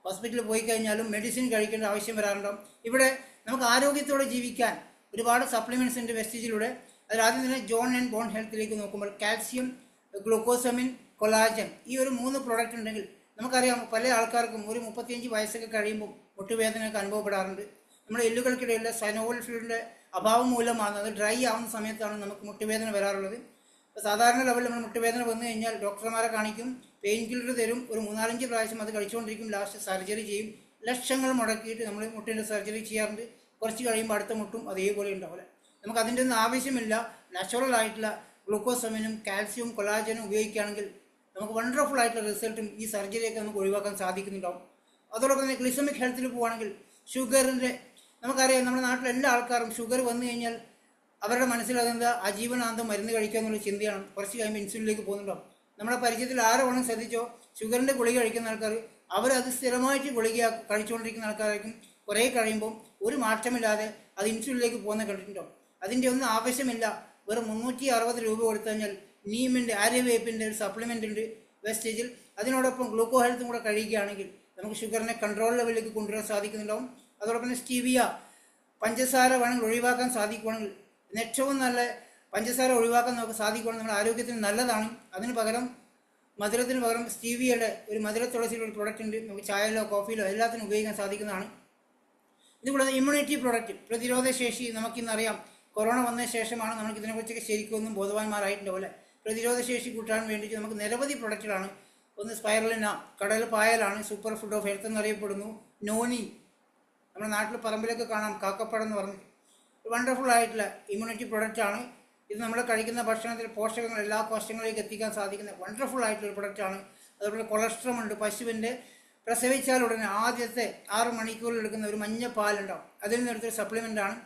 ഹോസ്പിറ്റലിൽ പോയി കഴിഞ്ഞാലും മെഡിസിൻ കഴിക്കേണ്ട ആവശ്യം വരാറുണ്ടാവും. ഇവിടെ നമുക്ക് ആരോഗ്യത്തോടെ ജീവിക്കാൻ ഒരുപാട് സപ്ലിമെൻറ്റ്സ് ഉണ്ട് വെസ്റ്റേജിലൂടെ. അതിലാദ്യം തന്നെ ജോൺ ആൻഡ് ബോൺ ഹെൽത്തിലേക്ക് നോക്കുമ്പോൾ കാൽസ്യം, ഗ്ലൂക്കോസമിൻ, കൊളാജൻ, ഈ ഒരു 3 പ്രോഡക്റ്റ് ഉണ്ടെങ്കിൽ നമുക്കറിയാം പല ആൾക്കാർക്കും ഒരു 35 വയസ്സൊക്കെ കഴിയുമ്പോൾ മുട്ടുവേദനയൊക്കെ അനുഭവപ്പെടാറുണ്ട്. നമ്മുടെ എല്ലുകൾക്കിടയിലെ സൈനോവൽ ഫ്ലൂയിഡിൻ്റെ അഭാവം മൂലമാണ്, അത് ഡ്രൈ ആവുന്ന സമയത്താണ് നമുക്ക് മുട്ടുവേദന വരാറുള്ളത്. അപ്പോൾ സാധാരണ ലെവലിൽ നമ്മൾ മുട്ടുവേദന വന്നു കഴിഞ്ഞാൽ ഡോക്ടർമാരെ കാണിക്കും, പെയിൻ കില്ലർ തരും, ഒരു 3-4 പ്രാവശ്യം അത് കഴിച്ചുകൊണ്ടിരിക്കും, ലാസ്റ്റ് സർജറി ചെയ്യും. ലക്ഷങ്ങൾ മുടക്കിയിട്ട് നമ്മൾ മുട്ടിൻ്റെ സർജറി ചെയ്യാറുണ്ട്. കുറച്ച് കഴിയുമ്പോൾ അടുത്ത മുട്ടും അതേപോലെ ഉണ്ടാവില്ല. നമുക്ക് അതിൻ്റെ ഒന്നും ആവശ്യമില്ല. നാച്ചുറൽ ആയിട്ടുള്ള ഗ്ലൂക്കോസമിനും കാൽസ്യവും കൊളാജനും ഉപയോഗിക്കുകയാണെങ്കിൽ നമുക്ക് വണ്ടർഫുൾ ആയിട്ടുള്ള റിസൾട്ടും ഈ സർജറിയൊക്കെ നമുക്ക് ഒഴിവാക്കാൻ സാധിക്കുന്നുണ്ടാവും. അതോടൊപ്പം തന്നെ ഗ്ലിസമിക് ഹെൽത്തിൽ പോവുകയാണെങ്കിൽ ഷുഗറിൻ്റെ, നമുക്കറിയാം നമ്മുടെ നാട്ടിലെ എല്ലാ ആൾക്കാരും ഷുഗർ വന്നു കഴിഞ്ഞാൽ അവരുടെ മനസ്സിലാകുന്നത് ആജീവനാന്തം മരുന്ന് കഴിക്കുക എന്നുള്ള ചിന്തയാണ്. കുറച്ച് കഴിയുമ്പോൾ ഇൻസുലിനിലേക്ക് പോകുന്നുണ്ടാവും. നമ്മുടെ പരിചയത്തിൽ ആരോ വേണം ശ്രദ്ധിച്ചോ, ഷുഗറിൻ്റെ ഗുളിക കഴിക്കുന്ന ആൾക്കാർ അവരത് സ്ഥിരമായിട്ട് ഗുളിക കഴിച്ചുകൊണ്ടിരിക്കുന്ന ആൾക്കാരായിരിക്കും. കുറേ കഴിയുമ്പോൾ ഒരു മാറ്റമില്ലാതെ അത് ഇൻസുലിനിലേക്ക് പോകുന്ന കണ്ടിട്ടുണ്ടാവും. അതിൻ്റെ ഒന്നും ആവശ്യമില്ല. വെറും 360 രൂപ കൊടുത്തു കഴിഞ്ഞാൽ നീമിൻ്റെ, ആര്യവേപ്പിൻ്റെ ഒരു സപ്ലിമെൻ്റ് ഉണ്ട് വെസ്റ്റേജിൽ. അതിനോടൊപ്പം ഗ്ലൂക്കോ ഹെൽത്തും കൂടെ കഴിക്കുകയാണെങ്കിൽ നമുക്ക് ഷുഗറിനെ കൺട്രോൾ ലെവലിലേക്ക് കൊണ്ടുവരാൻ സാധിക്കുന്നുണ്ടാവും. അതോടൊപ്പം തന്നെ സ്റ്റീവിയ, പഞ്ചസാര വേണമെങ്കിൽ ഒഴിവാക്കാൻ സാധിക്കുകയാണെങ്കിൽ, ഏറ്റവും നല്ല പഞ്ചസാര ഒഴിവാക്കാൻ നമുക്ക് സാധിക്കുകയാണെങ്കിൽ നമ്മുടെ ആരോഗ്യത്തിന് നല്ലതാണ്. അതിന് പകരം മധുരത്തിന് പകരം സ്റ്റീവിയയുടെ ഒരു മധുര തുളസിയുടെ ഒരു പ്രൊഡക്റ്റ് ഉണ്ട്. നമുക്ക് ചായയിലോ കോഫിയിലോ എല്ലാത്തിനും ഉപയോഗിക്കാൻ സാധിക്കുന്നതാണ്. ഇതുകൂടാതെ ഇമ്മ്യൂണിറ്റി പ്രൊഡക്റ്റ്, പ്രതിരോധശേഷി. നമുക്കിന്നറിയാം കൊറോണ വന്ന ശേഷമാണ് നമുക്ക് ഇതിനെക്കുറിച്ചൊക്കെ ശരിക്കൊന്നും ബോധവാന്മാരായിട്ടുണ്ടാവില്ല. പ്രതിരോധശേഷി കൂട്ടാൻ വേണ്ടിയിട്ട് നമുക്ക് നിരവധി പ്രൊഡക്റ്റുകളാണ്. ഒന്ന് സ്പൈറലിന, കടൽ പായലാണ് സൂപ്പർ ഫുഡ് ഓഫ് ഹെൽത്ത് എന്നറിയപ്പെടുന്നു. നോനി, നമ്മുടെ നാട്ടിൽ പറമ്പിലൊക്കെ കാണാം കാക്കപ്പഴം എന്ന് പറഞ്ഞിട്ട്, വണ്ടർഫുൾ ആയിട്ടുള്ള ഇമ്മ്യൂണിറ്റി പ്രൊഡക്റ്റാണ്. ഇത് നമ്മൾ കഴിക്കുന്ന ഭക്ഷണത്തിൽ പോഷകങ്ങൾ എല്ലാ കോശങ്ങളിലേക്ക് എത്തിക്കാൻ സാധിക്കുന്ന വണ്ടർഫുൾ ആയിട്ടുള്ള പ്രൊഡക്റ്റാണ്. അതുപോലെ കൊളസ്ട്രോൾ ഉണ്ട്. പശുവിൻ്റെ പ്രസവിച്ചാൽ ഉടനെ ആദ്യത്തെ 6 മണിക്കൂറിൽ എടുക്കുന്ന ഒരു മഞ്ഞ പാലുണ്ടാവും, അതിൽ നിന്നെടുത്തൊരു സപ്ലിമെൻ്റാണ്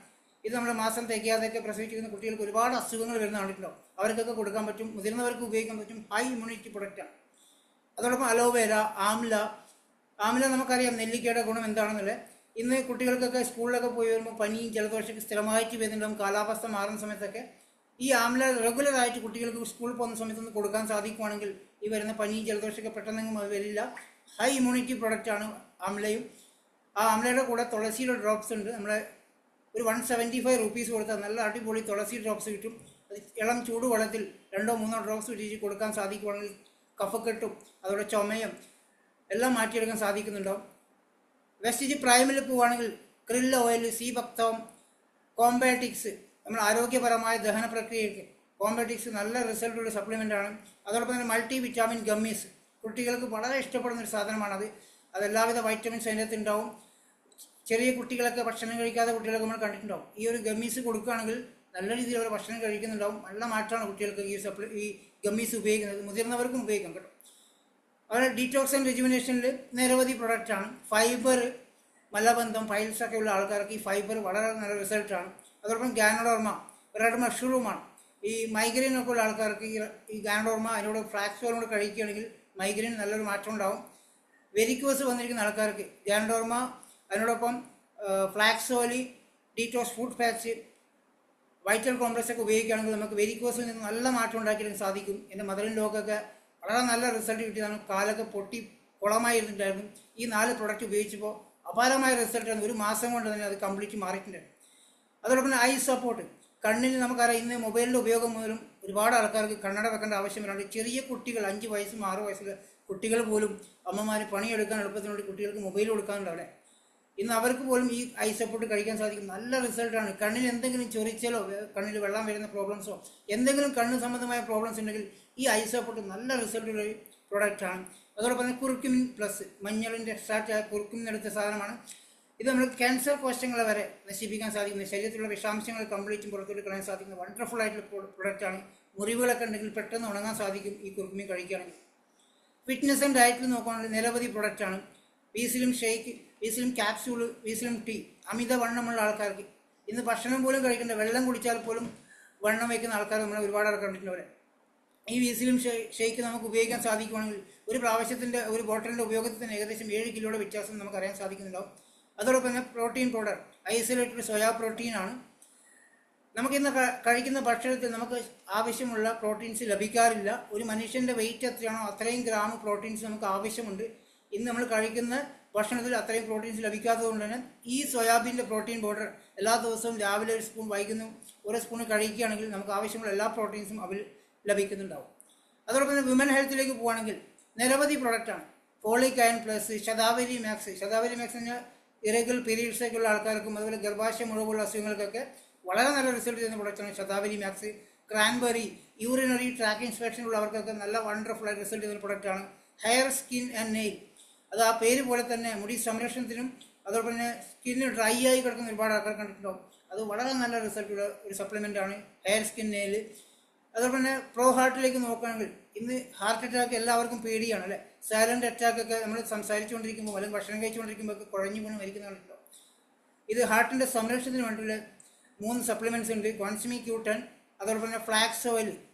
ഇത്. നമ്മുടെ മാസം തികയാതെയൊക്കെ പ്രസവിച്ചിരിക്കുന്ന കുട്ടികൾക്ക് ഒരുപാട് അസുഖങ്ങൾ വരുന്ന കണ്ടിട്ടുണ്ടാവും. അവർക്കൊക്കെ കൊടുക്കാൻ പറ്റും, മുതിർന്നവർക്ക് ഉപയോഗിക്കാൻ പറ്റും. ഹൈ ഇമ്മ്യൂണിറ്റി പ്രൊഡക്റ്റാണ്. അതോടൊപ്പം അലോവേര, ആംല. നമുക്കറിയാം നെല്ലിക്കയുടെ ഗുണം എന്താണെന്നുള്ളത്. ഇന്ന് കുട്ടികൾക്കൊക്കെ സ്കൂളിലൊക്കെ പോയി വരുമ്പോൾ പനിയും ജലദോഷമൊക്കെ സ്ഥിരമായിട്ട് വരുന്നുണ്ടാവും. കാലാവസ്ഥ മാറുന്ന സമയത്തൊക്കെ ഈ ആംല റെഗുലറായിട്ട് കുട്ടികൾക്ക് സ്കൂളിൽ പോകുന്ന സമയത്തൊന്ന് കൊടുക്കാൻ സാധിക്കുവാണെങ്കിൽ ഈ വരുന്ന പനിയും ജലദോഷമൊക്കെ പെട്ടെന്നെങ്കിലും വരില്ല. ഹൈ ഇമ്മ്യൂണിറ്റി പ്രൊഡക്റ്റാണ് ആംലയും. ആ ആംലയുടെ കൂടെ തുളസിയുടെ ഡ്രോപ്സ് ഉണ്ട്. നമ്മളെ ഒരു 175 റുപ്പീസ് കൊടുത്താൽ നല്ല അടിപൊളി തുളസി ഡ്രോപ്സ് കിട്ടും. അത് ഇളം ചൂടുവെള്ളത്തിൽ 2-3 ഡ്രോപ്സ് ഇട്ടിട്ട് കൊടുക്കാൻ സാധിക്കുവാണെങ്കിൽ കഫക്കെട്ടും അതോടെ ചുമയും എല്ലാം മാറ്റിയെടുക്കാൻ സാധിക്കുന്നുണ്ടാവും. വെസ്റ്റേജ് പ്രൈമിൽ പോവുകയാണെങ്കിൽ ക്രിൽ ഓയിൽ, സീ ഭക്തം, കോംബാറ്റിക്സ്, നമ്മൾ ആരോഗ്യപരമായ ദഹന പ്രക്രിയയ്ക്ക് കോംബാറ്റിക്സ് നല്ല റിസൾട്ടുള്ള സപ്ലിമെൻ്റാണ്. അതോടൊപ്പം തന്നെ മൾട്ടി വിറ്റാമിൻ ഗമ്മീസ്, കുട്ടികൾക്ക് വളരെ ഇഷ്ടപ്പെടുന്നൊരു സാധനമാണത്. അതെല്ലാവിധ വൈറ്റമിൻസ് അതിനകത്ത് ഉണ്ടാവും. ചെറിയ കുട്ടികളൊക്കെ ഭക്ഷണം കഴിക്കാത്ത കുട്ടികളൊക്കെ നമ്മൾ കണ്ടിട്ടുണ്ടാവും. ഈ ഒരു ഗമ്മീസ് കൊടുക്കുകയാണെങ്കിൽ നല്ല രീതിയിൽ അവർ ഭക്ഷണം കഴിക്കുന്നുണ്ടാവും. നല്ല മാറ്റമാണ് കുട്ടികൾക്ക് ഈ ഗമ്മീസ് ഉപയോഗിക്കുന്നത്. മുതിർന്നവർക്കും ഉപയോഗിക്കാം കേട്ടോ. അതുപോലെ ഡീറ്റോക്സ് ആൻഡ് റെജുവിനേഷനിൽ നിരവധി പ്രൊഡക്റ്റാണ്. ഫൈബർ, മലബന്ധം, പൈൽസൊക്കെ ഉള്ള ആൾക്കാർക്ക് ഈ ഫൈബർ വളരെ നല്ല റിസൾട്ടാണ്. അതോടൊപ്പം ഗാനഡോർമ, റെഡ് മഷ്റൂമാണ്. ഈ മൈഗ്രെയിൻ ഒക്കെ ഉള്ള ആൾക്കാർക്ക് ഈ ഗാനഡോർമ അതിനോട് ഫ്ലാക്സോളും കൂടെ കഴിക്കുകയാണെങ്കിൽ മൈഗ്രെയിൻ നല്ലൊരു മാറ്റം ഉണ്ടാവും. വെരിക്കോസ് വന്നിരിക്കുന്ന ആൾക്കാർക്ക് ഗാനഡോർമ, അതിനോടൊപ്പം ഫ്ലാക്സോലി, detox foot patch, vital complex ഒക്കെ ഉപയോഗിക്കുകയാണെങ്കിൽ നമുക്ക് വെരിക്കോസിൽ നിന്ന് നല്ല മാറ്റം ഉണ്ടാക്കിയെടുക്കാൻ സാധിക്കും. എൻ്റെ മദറിൻ ലോക്കൊക്കെ വളരെ നല്ല റിസൾട്ട് കിട്ടിയതാണ്. കാലൊക്കെ പൊട്ടി കുളമായിരുന്നിട്ടായിരുന്നു. ഈ 4 പ്രൊഡക്റ്റ് ഉപയോഗിച്ചപ്പോൾ അപാരമായ റിസൾട്ടാണ്. 1 മാസം കൊണ്ട് തന്നെ അത് കംപ്ലീറ്റ് മാറിയിട്ടുണ്ടായിരുന്നു. അതോടൊപ്പം ഐ സപ്പോർട്ട്, കണ്ണിന് നമുക്കറിയാം ഇന്ന് മൊബൈലിൻ്റെ ഉപയോഗം മൂലം ഒരുപാട് ആൾക്കാർക്ക് കണ്ണട വെക്കേണ്ട ആവശ്യം വരാണ്ട്. ചെറിയ കുട്ടികൾ 5 വയസ്സും 6 വയസ്സുള്ള കുട്ടികൾ പോലും അമ്മമാർ പണിയെടുക്കാൻ എളുപ്പത്തിനുവേണ്ടി കുട്ടികൾക്ക് മൊബൈൽ കൊടുക്കാറുണ്ട് അവിടെ. ഇന്ന് അവർക്ക് പോലും ഈ ഐ സപ്പോർട്ട് കഴിക്കാൻ സാധിക്കും. നല്ല റിസൾട്ടാണ്. കണ്ണിന് എന്തെങ്കിലും ചൊറിച്ചലോ കണ്ണിൽ വെള്ളം വരുന്ന പ്രോബ്ലംസോ എന്തെങ്കിലും കണ്ണ് സംബന്ധമായ പ്രോബ്ലംസ് ഉണ്ടെങ്കിൽ ഈ ഐ സപ്പോർട്ട് നല്ല റിസൾട്ടുള്ള ഒരു പ്രൊഡക്റ്റാണ്. അതോടൊപ്പം തന്നെ കുർക്കുമിൻ പ്ലസ്, മഞ്ഞളിൻ്റെ എക്സ്ട്രാക്റ്റ് കുർക്കുമിൻ എടുത്ത സാധനമാണ്. ഇത് നമ്മൾ ക്യാൻസർ കോശങ്ങളെ വരെ നശിപ്പിക്കാൻ സാധിക്കുന്ന, ശരീരത്തിലുള്ള വിഷാംശങ്ങൾ കംപ്ലീറ്റും പുറത്തോട്ട് കളയാൻ സാധിക്കുന്ന വണ്ടർഫുൾ ആയിട്ടുള്ള പ്രൊഡക്റ്റാണ്. മുറിവുകളൊക്കെ ഉണ്ടെങ്കിൽ പെട്ടെന്ന് ഉണങ്ങാൻ സാധിക്കും ഈ കുർക്കുമിൻ കഴിക്കുകയാണെങ്കിൽ. ഫിറ്റ്നസ് ആൻഡ് ഡയറ്റിൽ നോക്കുകയാണെങ്കിൽ നിരവധി പ്രൊഡക്റ്റാണ്. വീസിലും ഷേക്ക്, വീസിലും ക്യാപ്സ്യൂള്, വീസിലും ടീ. അമിത വണ്ണമുള്ള ആൾക്കാർക്ക് ഇന്ന് ഭക്ഷണം പോലും കഴിക്കേണ്ട, വെള്ളം കുടിച്ചാൽ പോലും വണ്ണം വയ്ക്കുന്ന ആൾക്കാർ നമ്മൾ ഒരുപാട് ആൾക്കാർ കണ്ടിട്ടുണ്ട്. ഈ വീസിലും ഷേക്ക് നമുക്ക് ഉപയോഗിക്കാൻ സാധിക്കുകയാണെങ്കിൽ ഒരു പ്രാവശ്യത്തിൻ്റെ ഒരു ബോട്ടിലിൻ്റെ ഉപയോഗത്തിന് ഏകദേശം 7 കിലോയുടെ വ്യത്യാസം നമുക്ക് അറിയാൻ സാധിക്കുന്നുണ്ടാവും. അതോടൊപ്പം തന്നെ പ്രോട്ടീൻ പൗഡർ, ഐസൊലേറ്റഡ് സോയാ പ്രോട്ടീനാണ്. നമുക്കിന്ന് കഴിക്കുന്ന ഭക്ഷണത്തിൽ നമുക്ക് ആവശ്യമുള്ള പ്രോട്ടീൻസ് ലഭിക്കാറില്ല. ഒരു മനുഷ്യൻ്റെ വെയിറ്റ് എത്രയാണോ അത്രയും ഗ്രാം പ്രോട്ടീൻസ് നമുക്ക് ആവശ്യമുണ്ട്. ഇന്ന് നമ്മൾ കഴിക്കുന്ന ഭക്ഷണത്തിൽ അത്രയും പ്രോട്ടീൻസ് ലഭിക്കാത്തത് കൊണ്ട് തന്നെ ഈ സോയാബീൻ്റെ പ്രോട്ടീൻ പൗഡർ എല്ലാ ദിവസവും രാവിലെ ഒരു സ്പൂൺ വൈകുന്നു ഒരു സ്പൂൺ കഴിക്കുകയാണെങ്കിൽ നമുക്ക് ആവശ്യമുള്ള എല്ലാ പ്രോട്ടീൻസും അതിൽ ലഭിക്കുന്നുണ്ടാവും. അതോടൊപ്പം തന്നെ വിമൻ ഹെൽത്തിലേക്ക് പോവുകയാണെങ്കിൽ നിരവധി പ്രൊഡക്റ്റാണ്. Folic iron plus, Shatavari max. Shatavari max എന്ന് പറഞ്ഞാൽ ഇറഗുലർ പീരീഡ്സൊക്കെയുള്ള ആൾക്കാർക്കും അതുപോലെ ഗർഭാശയ മുഴവുള്ള അസുഖങ്ങൾക്കൊക്കെ വളരെ നല്ല റിസൾട്ട് ചെയ്യുന്ന പ്രൊഡക്റ്റാണ് Shatavari max. Cranberry, urinary track inspection ഉള്ളവർക്കൊക്കെ നല്ല വണ്ടർഫുൾ ആയിട്ട് റിസൾട്ട് ചെയ്യുന്ന പ്രൊഡക്റ്റാണ് ഹെയർ, സ്കിൻ ആൻഡ് നെയിൽ. അത് ആ പേര് പോലെ തന്നെ മുടി സംരക്ഷണത്തിനും അതോടൊപ്പം തന്നെ സ്കിന്ന് ഡ്രൈ ആയി കിടക്കുന്ന ഒരുപാട് ആൾക്കാർ കണ്ടിട്ടുണ്ടാവും. അത് വളരെ നല്ല റിസൾട്ടുള്ള ഒരു സപ്ലിമെൻ്റ് ആണ് ഹെയർ, സ്കിൻ, നെയിൽ. അതോടൊപ്പം തന്നെ പ്രോ ഹാർട്ടിലേക്ക് നോക്കുകയാണെങ്കിൽ ഇന്ന് ഹാർട്ട് അറ്റാക്ക് എല്ലാവർക്കും പേടിയാണ് അല്ലേ. സൈലന്റ് അറ്റാക്ക് ഒക്കെ നമ്മൾ സംസാരിച്ചുകൊണ്ടിരിക്കുമ്പോൾ അല്ലെങ്കിൽ ഭക്ഷണം കഴിച്ചുകൊണ്ടിരിക്കുമ്പോൾ ഒക്കെ കുഴഞ്ഞു വീണ് മരിക്കുന്ന കണ്ടിട്ടുണ്ടോ. ഇത് ഹാർട്ടിൻ്റെ സംരക്ഷണത്തിന് വേണ്ടിയുള്ള 3 സപ്ലിമെൻറ്റ്സ് ഉണ്ട്. കോൺസ്മി Q10, അതോടൊപ്പം തന്നെ ഫ്ലാക്സ് ഓയിൽ,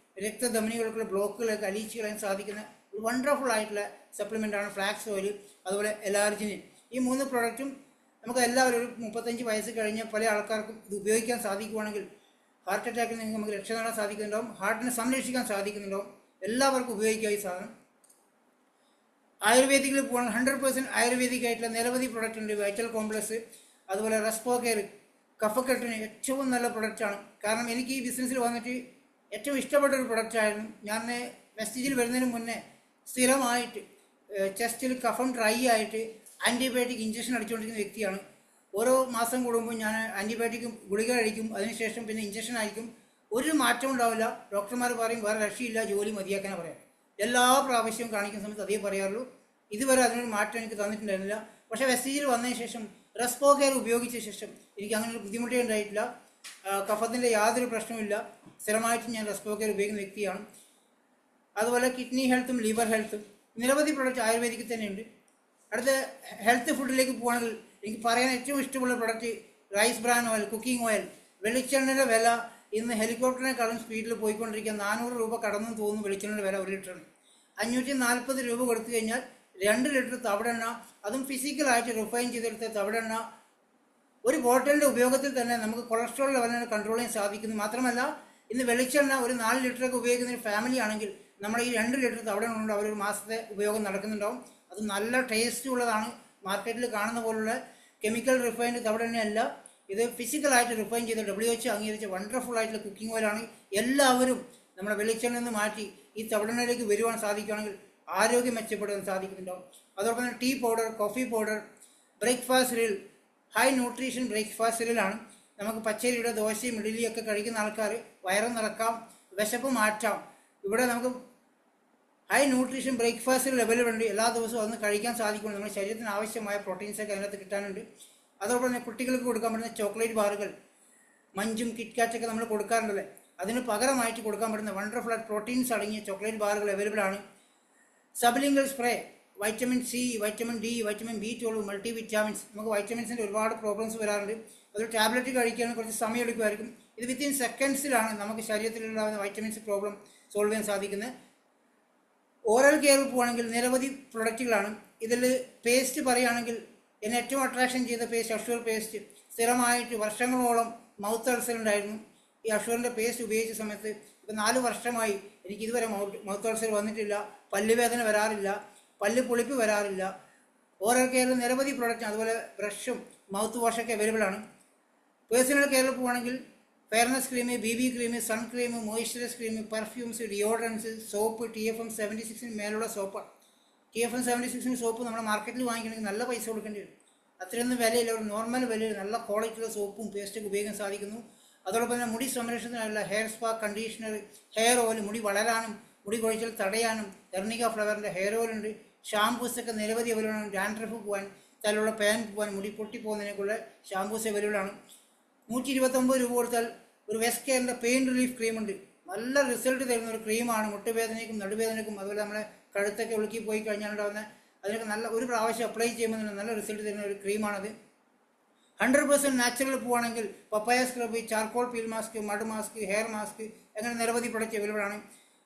രക്തധമനികൾക്കുള്ള ബ്ലോക്കുകളൊക്കെ അലിയിച്ച് കളയാൻ സാധിക്കുന്ന ഒരു വണ്ടർഫുൾ ആയിട്ടുള്ള സപ്ലിമെൻ്റാണ് ഫ്ലാക്സ് ഓയിൽ. അതുപോലെ എലാർജിനിൻ. ഈ 3 പ്രോഡക്റ്റും നമുക്ക് എല്ലാവരും ഒരു 35 വയസ്സ് കഴിഞ്ഞ പല ആൾക്കാർക്കും ഇത് ഉപയോഗിക്കാൻ സാധിക്കുവാണെങ്കിൽ ഹാർട്ട് അറ്റാക്കിൽ നിന്ന് നമുക്ക് രക്ഷ നേടാൻ സാധിക്കുന്നുണ്ടാവും, ഹാർട്ടിനെ സംരക്ഷിക്കാൻ സാധിക്കുന്നുണ്ടാവും. എല്ലാവർക്കും ഉപയോഗിക്കുക ഈ സാധനം. ആയുർവേദിക്കിൽ പോകണം. 100% ആയുർവേദിക് ആയിട്ടുള്ള നിരവധി പ്രൊഡക്റ്റ് ഉണ്ട്. വൈറ്റൽ കോംപ്ലക്സ്, അതുപോലെ റെസ്പോ കെയർ, കഫക്കെട്ടിന് ഏറ്റവും നല്ല പ്രൊഡക്റ്റാണ്. കാരണം എനിക്ക് ഈ ബിസിനസ്സിൽ വന്നിട്ട് ഏറ്റവും ഇഷ്ടപ്പെട്ട ഒരു പ്രൊഡക്റ്റായിരുന്നു. ഞാൻ വെസ്റ്റേജിൽ വരുന്നതിന് മുന്നേ സ്ഥിരമായിട്ട് ചെസ്റ്റിൽ കഫം ഡ്രൈ ആയിട്ട് ആൻറ്റിബയോട്ടിക് ഇഞ്ചക്ഷൻ അടിച്ചുകൊണ്ടിരിക്കുന്ന വ്യക്തിയാണ്. ഓരോ മാസം കൂടുമ്പോൾ ഞാൻ ആൻറ്റിബയോട്ടിക് ഗുളിക കഴിക്കും, അതിനുശേഷം പിന്നെ ഇഞ്ചക്ഷൻ ആയിരിക്കും. ഒരു മാറ്റവും ഉണ്ടാവില്ല. ഡോക്ടർമാർ പറയും വേറെ രക്ഷയില്ല, ജോലി മതിയാക്കാനാണ് പറയാം. എല്ലാ പ്രാവശ്യവും കാണിക്കുന്ന സമയത്ത് അതേ പറയാറുള്ളൂ. ഇതുവരെ അതിനൊരു മാറ്റം എനിക്ക് തന്നിട്ടുണ്ടായിരുന്നില്ല. പക്ഷേ വെസ്റ്റേജിൽ വന്നതിന് ശേഷം റെസ്പോ കെയർ ഉപയോഗിച്ച ശേഷം എനിക്ക് അങ്ങനെ ഒരു ബുദ്ധിമുട്ടേ ഉണ്ടായിട്ടില്ല. കഫത്തിൻ്റെ യാതൊരു പ്രശ്നവുമില്ല. സ്ഥിരമായിട്ട് ഞാൻ റെസ്പോ കെയർ ഉപയോഗിക്കുന്ന വ്യക്തിയാണ്. അതുപോലെ കിഡ്നി ഹെൽത്തും ലിവർ ഹെൽത്തും നിരവധി പ്രൊഡക്റ്റ് ആയുർവേദിക്കിൽ തന്നെയുണ്ട്. അടുത്ത ഹെൽത്ത് ഫുഡിലേക്ക് പോകുകയാണെങ്കിൽ എനിക്ക് പറയാൻ ഏറ്റവും ഇഷ്ടമുള്ള product rice bran oil, cooking oil. വെളിച്ചെണ്ണയുടെ വില ഇന്ന് ഹെലികോപ്റ്ററിനെക്കാളും സ്പീഡിൽ പോയിക്കൊണ്ടിരിക്കുക. 400 രൂപ കടന്നു തോന്നുന്നു വെളിച്ചെണ്ണയുടെ വില 1 ലിറ്ററിന്. 540 രൂപ കൊടുത്തു കഴിഞ്ഞാൽ 2 ലിറ്റർ തവിടെണ്ണ, അതും ഫിസിക്കലായിട്ട് റിഫൈൻ ചെയ്തെടുത്ത തവിടെണ്ണ ഒരു ബോട്ടിലിൻ്റെ ഉപയോഗത്തിൽ തന്നെ നമുക്ക് കൊളസ്ട്രോൾ ലെവലിനെ കൺട്രോൾ ചെയ്യാൻ സാധിക്കുന്നു. മാത്രമല്ല ഇന്ന് വെളിച്ചെണ്ണ ഒരു 4 ലിറ്ററൊക്കെ ഉപയോഗിക്കുന്ന ഒരു ഫാമിലി ആണെങ്കിൽ നമ്മുടെ ഈ 2 ലിറ്റർ തവിടെണ്ണ കൊണ്ട് അവരൊരു മാസത്തെ ഉപയോഗം നടക്കുന്നുണ്ടാവും. അത് നല്ല ടേസ്റ്റ് ഉള്ളതാണ്. മാർക്കറ്റിൽ കാണുന്ന പോലുള്ള കെമിക്കൽ റിഫൈൻഡ് തവിടെണ്ണയല്ല. ഇത് ഫിസിക്കലായിട്ട് റിഫൈൻ ചെയ്ത് WHO അംഗീകരിച്ച വണ്ടർഫുൾ ആയിട്ടുള്ള കുക്കിംഗ് ഓയിലാണ്. എല്ലാവരും നമ്മുടെ വെളിച്ചെണ്ണ നിന്ന് മാറ്റി ഈ തവിടെണ്ണയിലേക്ക് വരുവാൻ സാധിക്കുകയാണെങ്കിൽ ആരോഗ്യം മെച്ചപ്പെടുവാൻ സാധിക്കുന്നുണ്ടാവും. അതോടൊപ്പം തന്നെ tea powder, coffee powder, breakfast cereal, high nutrition breakfast സീരിയലാണ്. നമുക്ക് പച്ചരിയുടെ ദോശയും ഇഡ്ഡലിയൊക്കെ കഴിക്കുന്ന ആൾക്കാർ വയറ് നിറക്കാം, വിശപ്പ് മാറ്റാം. ഇവിടെ നമുക്ക് ഹൈ ന്യൂട്രീഷൻ ബ്രേക്ക്ഫാസ്റ്റ് അവൈലബിൾ ഉണ്ട്. എല്ലാ ദിവസവും അതൊന്ന് കഴിക്കാൻ സാധിക്കുന്നുണ്ട്. നമ്മുടെ ശരീരത്തിന് ആവശ്യമായ പ്രോട്ടീൻസൊക്കെ അതിനകത്ത് കിട്ടാനുണ്ട്. അതോടൊപ്പം തന്നെ കുട്ടികൾക്ക് കൊടുക്കാൻ പറ്റുന്ന ചോക്ലേറ്റ് ബാറുകൾ, മഞ്ചും കിറ്റ്കാറ്റൊക്കെ നമ്മൾ കൊടുക്കാറുണ്ടല്ലേ, അതിന് പകരമായിട്ട് കൊടുക്കാൻ പറ്റുന്ന വണ്ടർഫുൾ പ്രോട്ടീൻസ് അടങ്ങിയ ചോക്ലേറ്റ് ബാറുകൾ അവൈലബിൾ ആണ്. Sublingual spray, vitamin C, vitamin D, vitamin B12, multi vitamins. നമുക്ക് വൈറ്റമിൻസിൻ്റെ ഒരുപാട് പ്രോബ്ലംസ് വരാറുണ്ട്. അതൊരു ടാബ്ലറ്റ് കഴിക്കുകയാണെങ്കിൽ കുറച്ച് സമയം എടുക്കുമായിരിക്കും. ഇത് വിത്തിൻ സെക്കൻഡ്സിലാണ് നമുക്ക് ശരീരത്തിലുണ്ടാകുന്ന വൈറ്റമിൻസ് പ്രോബ്ലം സോൾവ് ചെയ്യാൻ സാധിക്കുന്നത്. ഓറൽ കെയർ പോവുകയാണെങ്കിൽ നിരവധി പ്രൊഡക്റ്റുകളാണ്. ഇതിൽ പേസ്റ്റ് പറയുകയാണെങ്കിൽ എന്നെ ഏറ്റവും അട്രാക്ഷൻ ചെയ്ത പേസ്റ്റ് അഷ്യൂർ പേസ്റ്റ്. സ്ഥിരമായിട്ട് വർഷങ്ങളോളം മൗത്ത് അൾസർ ഉണ്ടായിരുന്നു. ഈ അഷ്യൂറിൻ്റെ പേസ്റ്റ് ഉപയോഗിച്ച സമയത്ത് ഇപ്പോൾ 4 വർഷമായി എനിക്ക് ഇതുവരെ മൗത്ത് അൾസർ വന്നിട്ടില്ല, പല്ലുവേദന വരാറില്ല, പല്ല് പുളിപ്പ് വരാറില്ല. ഓറൽ കെയറിൽ നിരവധി പ്രൊഡക്റ്റ്, അതുപോലെ ബ്രഷും മൗത്ത് വാഷൊക്കെ അവൈലബിൾ ആണ്. പേഴ്സണൽ കെയറിൽ പോവുകയാണെങ്കിൽ fairness cream, BB cream, sun cream, moisturise cream, perfumes, deodorants, soap, TFM 76 മേലുള്ള സോപ്പാണ്. TFM 76 സോപ്പ് നമ്മുടെ മാർക്കറ്റിൽ വാങ്ങിക്കണമെങ്കിൽ നല്ല പൈസ കൊടുക്കേണ്ടി വരും. അത്രയൊന്നും വിലയില്ല. ഒരു നോർമൽ വിലയിൽ നല്ല ക്വാളിറ്റിയുള്ള സോപ്പും പേസ്റ്റൊക്കെ ഉപയോഗിക്കാൻ സാധിക്കുന്നു. അതോടൊപ്പം തന്നെ മുടി സംരക്ഷണത്തിനുള്ള hair spa, conditioner, hair oil, മുടി വളരാനും മുടി കൊഴിച്ചൽ തടയാനും എർണിക ഫ്ലവറിൻ്റെ ഹെയർ ഓയിൽ ഉണ്ട്. ഷാംപൂസൊക്കെ നിരവധി അവൈലബിൾ ആണ്. ഡാൻഡ്രഫ് പോകാൻ, തലയുള്ള പാൻ പോകാൻ, മുടി പൊട്ടിപ്പോകുന്നതിനേക്കുള്ള ഷാംപൂസ് അവൈലബിൾ ആണ്. 129 രൂപ കൊടുത്താൽ ഒരു വെസ്റ്റ് കെയറിൻ്റെ പെയിൻ റിലീഫ് ക്രീമുണ്ട്. നല്ല റിസൾട്ട് തരുന്ന ഒരു ക്രീമാണ്. മുട്ടുവേദനയ്ക്കും നടുവേദനയ്ക്കും അതുപോലെ നമ്മളെ കഴുത്തൊക്കെ ഉളുക്കി പോയി കഴിഞ്ഞാൽ ഉണ്ടാകുന്ന അതിനൊക്കെ നല്ല ഒരു പ്രാവശ്യം അപ്ലൈ ചെയ്യുമ്പോൾ നല്ല റിസൾട്ട് തരുന്ന ഒരു ക്രീമാണത്. 100% നാച്ചുറൽ പോവുകയാണെങ്കിൽ papaya scrub, charcoal peel mask, mud mask, hair mask, അങ്ങനെ നിരവധി പ്രൊഡക്റ്റ് അവൈലബിൾ ആണ്.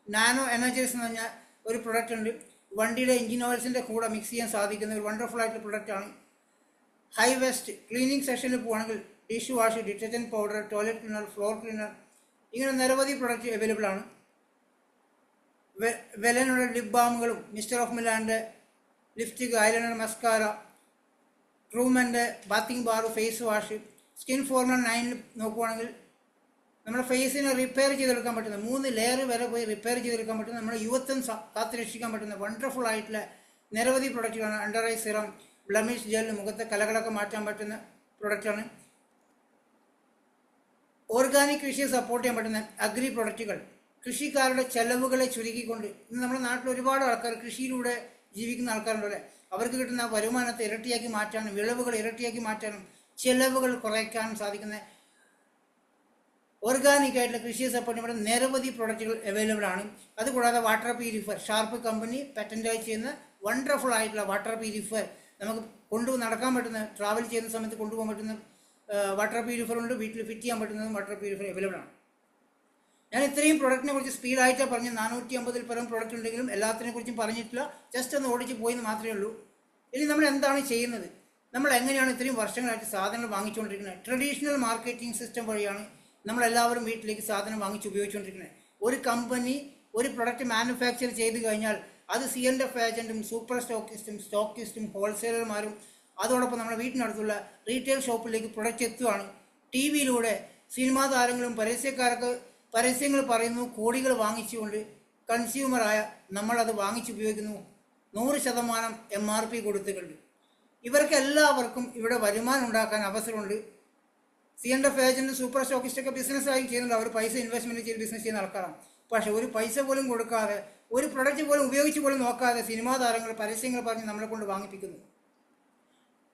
നാനോ എനർജൈസ് എന്ന് പറഞ്ഞാൽ ഒരു പ്രൊഡക്റ്റ് ഉണ്ട്. വണ്ടിയുടെ എഞ്ചിൻ ഓയിൽസിൻ്റെ കൂടെ മിക്സ് ചെയ്യാൻ സാധിക്കുന്ന ഒരു വണ്ടർഫുൾ ആയിട്ടുള്ള പ്രൊഡക്റ്റാണ്. ഹൈ വെസ്റ്റ് ക്ലീനിങ് സെക്ഷനിൽ പോവുകയാണെങ്കിൽ dish wash, detergent powder, toilet cleaner, floor cleaner, ഇങ്ങനെ നിരവധി പ്രൊഡക്റ്റ് അവൈലബിൾ ആണ്. വെലനുള്ള ലിപ് ബാമുകളും മിസ്റ്റർ ഓഫ് മിലാൻ്റെ ലിപ്സ്റ്റിക്, ഐലൈനർ, മസ്കാര, ട്രൂമൻ്റെ bathing bar, face wash, skin formula 9 നോക്കുവാണെങ്കിൽ നമ്മുടെ ഫേസിനെ റിപ്പയർ ചെയ്തെടുക്കാൻ പറ്റുന്ന 3 ലെയർ വരെ പോയി റിപ്പയർ ചെയ്തെടുക്കാൻ പറ്റുന്ന നമ്മുടെ യുവത്വം കാത്തു രക്ഷിക്കാൻ പറ്റുന്ന വണ്ടർഫുൾ ആയിട്ടുള്ള നിരവധി പ്രൊഡക്റ്റുകളാണ്. Under eye serum, blemish gel, മുഖത്തെ കലകളൊക്കെ മാറ്റാൻ പറ്റുന്ന പ്രൊഡക്റ്റാണ്. ഓർഗാനിക് കൃഷിയെ സപ്പോർട്ട് ചെയ്യാൻ പറ്റുന്ന അഗ്രി പ്രൊഡക്റ്റുകൾ, കൃഷിക്കാരുടെ ചെലവുകളെ ചുരുക്കിക്കൊണ്ട് ഇന്ന് നമ്മുടെ നാട്ടിൽ ഒരുപാട് ആൾക്കാർ കൃഷിയിലൂടെ ജീവിക്കുന്ന ആൾക്കാരുണ്ടല്ലേ, അവർക്ക് കിട്ടുന്ന വരുമാനത്തെ ഇരട്ടിയാക്കി മാറ്റാനും വിളവുകൾ ഇരട്ടിയാക്കി മാറ്റാനും ചെലവുകൾ കുറയ്ക്കാനും സാധിക്കുന്ന ഓർഗാനിക് ആയിട്ടുള്ള കൃഷിയെ സപ്പോർട്ട് ചെയ്യുന്ന നിരവധി പ്രൊഡക്റ്റുകൾ അവൈലബിൾ ആണ്. അതുകൂടാതെ വാട്ടർ പ്യൂരിഫയർ, ഷാർപ്പ് കമ്പനി പാറ്റന്റായി ചെയ്യുന്ന വണ്ടർഫുൾ ആയിട്ടുള്ള വാട്ടർ പ്യൂരിഫയർ, നമുക്ക് നടക്കാൻ പറ്റുന്ന, ട്രാവൽ ചെയ്യുന്ന സമയത്ത് കൊണ്ടുപോകാൻ പറ്റുന്ന വാട്ടർ പ്യൂരിഫയർ ഉണ്ട്. വീട്ടിൽ ഫിറ്റ് ചെയ്യാൻ പറ്റുന്നതും വാട്ടർ പ്യൂരിഫയർ അവൈലബിൾ ആണ്. ഞാൻ ഇത്രയും പ്രൊഡക്റ്റിനെ കുറിച്ച് സ്പീഡായിട്ട് പറഞ്ഞ് 450-ൽ പരം പ്രൊഡക്റ്റ് ഉണ്ടെങ്കിലും എല്ലാത്തിനെ കുറിച്ചും പറഞ്ഞിട്ടില്ല. ജസ്റ്റ് ഒന്ന് ഓടിച്ച് പോയെന്ന് മാത്രമേ ഉള്ളൂ. ഇനി നമ്മൾ എന്താണ് ചെയ്യുന്നത്? നമ്മൾ എങ്ങനെയാണ് ഇത്രയും വർഷങ്ങളായിട്ട് സാധനങ്ങൾ വാങ്ങിച്ചുകൊണ്ടിരിക്കുന്നത്? ട്രഡീഷണൽ മാർക്കറ്റിംഗ് സിസ്റ്റം വഴിയാണ് നമ്മളെല്ലാവരും വീട്ടിലേക്ക് സാധനം വാങ്ങിച്ച് ഉപയോഗിച്ചുകൊണ്ടിരിക്കുന്നത്. ഒരു കമ്പനി ഒരു പ്രൊഡക്റ്റ് മാനുഫാക്ചർ ചെയ്ത് കഴിഞ്ഞാൽ അത് C&F ഏജൻറ്റും സൂപ്പർ സ്റ്റോക്കിസ്റ്റും ഹോൾസെയിലർമാരും അതോടൊപ്പം നമ്മുടെ വീട്ടിനടുത്തുള്ള റീറ്റെയിൽ ഷോപ്പിലേക്ക് പ്രൊഡക്റ്റ് എത്തുകയാണ്. TV-യിലൂടെ സിനിമാ താരങ്ങളും പരസ്യക്കാരൊക്കെ പരസ്യങ്ങൾ പറയുന്നു, കോടികൾ വാങ്ങിച്ചുകൊണ്ട് കൺസ്യൂമറായ നമ്മളത് വാങ്ങിച്ചുപയോഗിക്കുന്നു. 100% MRP കൊടുത്തുകൊണ്ട് ഇവർക്ക് എല്ലാവർക്കും ഇവിടെ വരുമാനം ഉണ്ടാക്കാൻ അവസരമുണ്ട്. C&F ഏജൻറ്റും സൂപ്പർ സ്റ്റോക്കിസ്റ്റൊക്കെ ബിസിനസ്സായി ചെയ്യുന്നുണ്ട്. അവർ പൈസ ഇൻവെസ്റ്റ്മെൻറ്റ് ചെയ്ത് ബിസിനസ് ചെയ്യുന്ന ആൾക്കാരാണ്. പക്ഷേ ഒരു പൈസ പോലും കൊടുക്കാതെ, ഒരു പ്രൊഡക്റ്റ് പോലും ഉപയോഗിച്ച് പോലും നോക്കാതെ സിനിമാ താരങ്ങൾ പരസ്യങ്ങൾ പറഞ്ഞ് നമ്മളെ കൊണ്ട് വാങ്ങിപ്പിക്കുന്നു.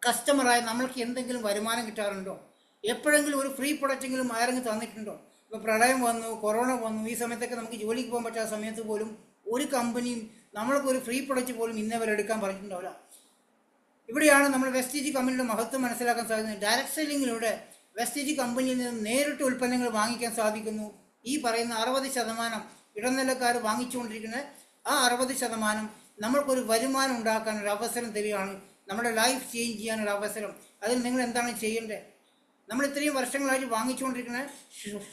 കസ്റ്റമറായ നമ്മൾക്ക് എന്തെങ്കിലും വരുമാനം കിട്ടാറുണ്ടോ? എപ്പോഴെങ്കിലും ഒരു ഫ്രീ പ്രൊഡക്റ്റെങ്കിലും ആരെങ്കിലും തന്നിട്ടുണ്ടോ? ഇപ്പോൾ പ്രളയം വന്നു, കൊറോണ വന്നു, ഈ സമയത്തൊക്കെ നമുക്ക് ജോലിക്ക് പോകാൻ പറ്റാത്ത സമയത്ത് പോലും ഒരു കമ്പനിയും നമ്മൾക്ക് ഒരു ഫ്രീ പ്രൊഡക്റ്റ് പോലും ഇന്നേവരെ എടുക്കാൻ പറഞ്ഞിട്ടുണ്ടാവില്ല. ഇവിടെയാണ് നമ്മൾ വെസ്റ്റീജ് കമ്പനിയുടെ മഹത്വം മനസ്സിലാക്കാൻ സാധിക്കുന്നത്. ഡയറക്റ്റ് സെല്ലിങ്ങിലൂടെ വെസ്റ്റീജ് കമ്പനിയിൽ നിന്ന് നേരിട്ട് ഉൽപ്പന്നങ്ങൾ വാങ്ങിക്കാൻ സാധിക്കുന്നു. ഈ പറയുന്ന 60% ഇടനിലക്കാർ വാങ്ങിച്ചുകൊണ്ടിരിക്കുന്ന ആ 60% നമ്മൾക്കൊരു വരുമാനം ഉണ്ടാക്കാൻ ഒരു അവസരം തരികയാണ്. നമ്മുടെ ലൈഫ് ചേഞ്ച് ചെയ്യാനൊരു അവസരം. അതിൽ നിങ്ങൾ എന്താണ് ചെയ്യേണ്ടത്? നമ്മൾ ഇത്രയും വർഷങ്ങളായിട്ട് വാങ്ങിച്ചുകൊണ്ടിരിക്കുന്ന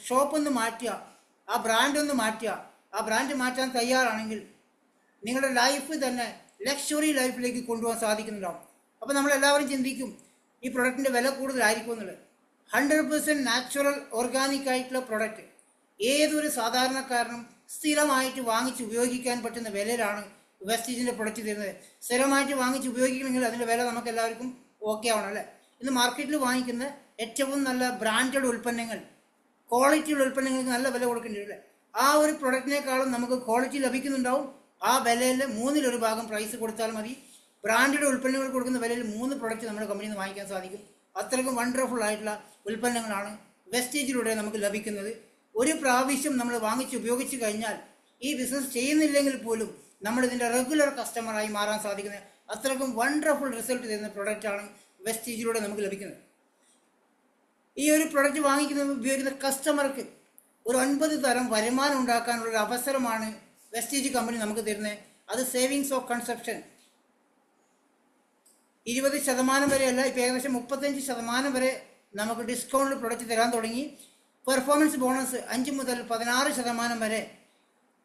ഷോപ്പൊന്ന് മാറ്റുക, ആ ബ്രാൻഡൊന്ന് മാറ്റുക. ആ ബ്രാൻഡ് മാറ്റാൻ തയ്യാറാണെങ്കിൽ നിങ്ങളുടെ ലൈഫ് തന്നെ ലക്ഷറി ലൈഫിലേക്ക് കൊണ്ടുപോകാൻ സാധിക്കുന്നുണ്ടാവും. അപ്പോൾ നമ്മളെല്ലാവരും ചിന്തിക്കും ഈ പ്രൊഡക്റ്റിൻ്റെ വില കൂടുതലായിരിക്കും എന്നുള്ളത്. 100% നാച്ചുറൽ ഓർഗാനിക് ആയിട്ടുള്ള പ്രൊഡക്റ്റ് ഏതൊരു സാധാരണക്കാരനും സ്ഥിരമായിട്ട് വാങ്ങിച്ച് ഉപയോഗിക്കാൻ പറ്റുന്ന വിലയിലാണ് വെസ്റ്റീജിൻ്റെ പ്രൊഡക്റ്റ് തരുന്നത്. സ്ഥിരമായിട്ട് വാങ്ങിച്ച് ഉപയോഗിക്കണമെങ്കിൽ അതിൻ്റെ വില നമുക്ക് എല്ലാവർക്കും ഓക്കെ ആവണം അല്ലേ? ഇന്ന് മാർക്കറ്റിൽ വാങ്ങിക്കുന്ന ഏറ്റവും നല്ല ബ്രാൻഡഡ് ഉൽപ്പന്നങ്ങൾ, ക്വാളിറ്റിയുള്ള ഉൽപ്പന്നങ്ങൾക്ക് നല്ല വില കൊടുക്കേണ്ടി വരും. ആ ഒരു പ്രൊഡക്റ്റിനേക്കാളും നമുക്ക് ക്വാളിറ്റി ലഭിക്കുന്നുണ്ടാവും. ആ വിലയിൽ 1/3 ഭാഗം പ്രൈസ് കൊടുത്താൽ മതി. ബ്രാൻഡഡ് ഉൽപ്പന്നങ്ങൾ കൊടുക്കുന്ന വിലയിൽ 3 പ്രൊഡക്റ്റ് നമ്മുടെ കമ്പനിയിൽ നിന്ന് വാങ്ങിക്കാൻ സാധിക്കും. അത്രയ്ക്കും വണ്ടർഫുൾ ആയിട്ടുള്ള ഉൽപ്പന്നങ്ങളാണ് വെസ്റ്റീജിലൂടെ നമുക്ക് ലഭിക്കുന്നത്. ഒരു പ്രാവശ്യം നമ്മൾ വാങ്ങിച്ച് ഉപയോഗിച്ച് കഴിഞ്ഞാൽ ഈ ബിസിനസ് ചെയ്യുന്നില്ലെങ്കിൽ പോലും നമ്മളിതിൻ്റെ റെഗുലർ കസ്റ്റമറായി മാറാൻ സാധിക്കുന്നത്. അത്രയ്ക്കും വണ്ടർഫുൾ റിസൾട്ട് തരുന്ന പ്രൊഡക്റ്റാണ് വെസ്റ്റീജിലൂടെ നമുക്ക് ലഭിക്കുന്നത്. ഈ ഒരു പ്രൊഡക്റ്റ് ഉപയോഗിക്കുന്ന കസ്റ്റമർക്ക് ഒരു 9 തരം വരുമാനം ഉണ്ടാക്കാനുള്ള ഒരു അവസരമാണ് വെസ്റ്റീജ് കമ്പനി നമുക്ക് തരുന്നത്. അത് സേവിങ്സ് ഓഫ് കൺസപ്ഷൻ 20% വരെയല്ല, ഇപ്പോൾ ഏകദേശം 35% വരെ നമുക്ക് ഡിസ്കൗണ്ട് പ്രൊഡക്റ്റ് തരാൻ തുടങ്ങി. പെർഫോമൻസ് ബോണസ് 5 മുതൽ 16% വരെ,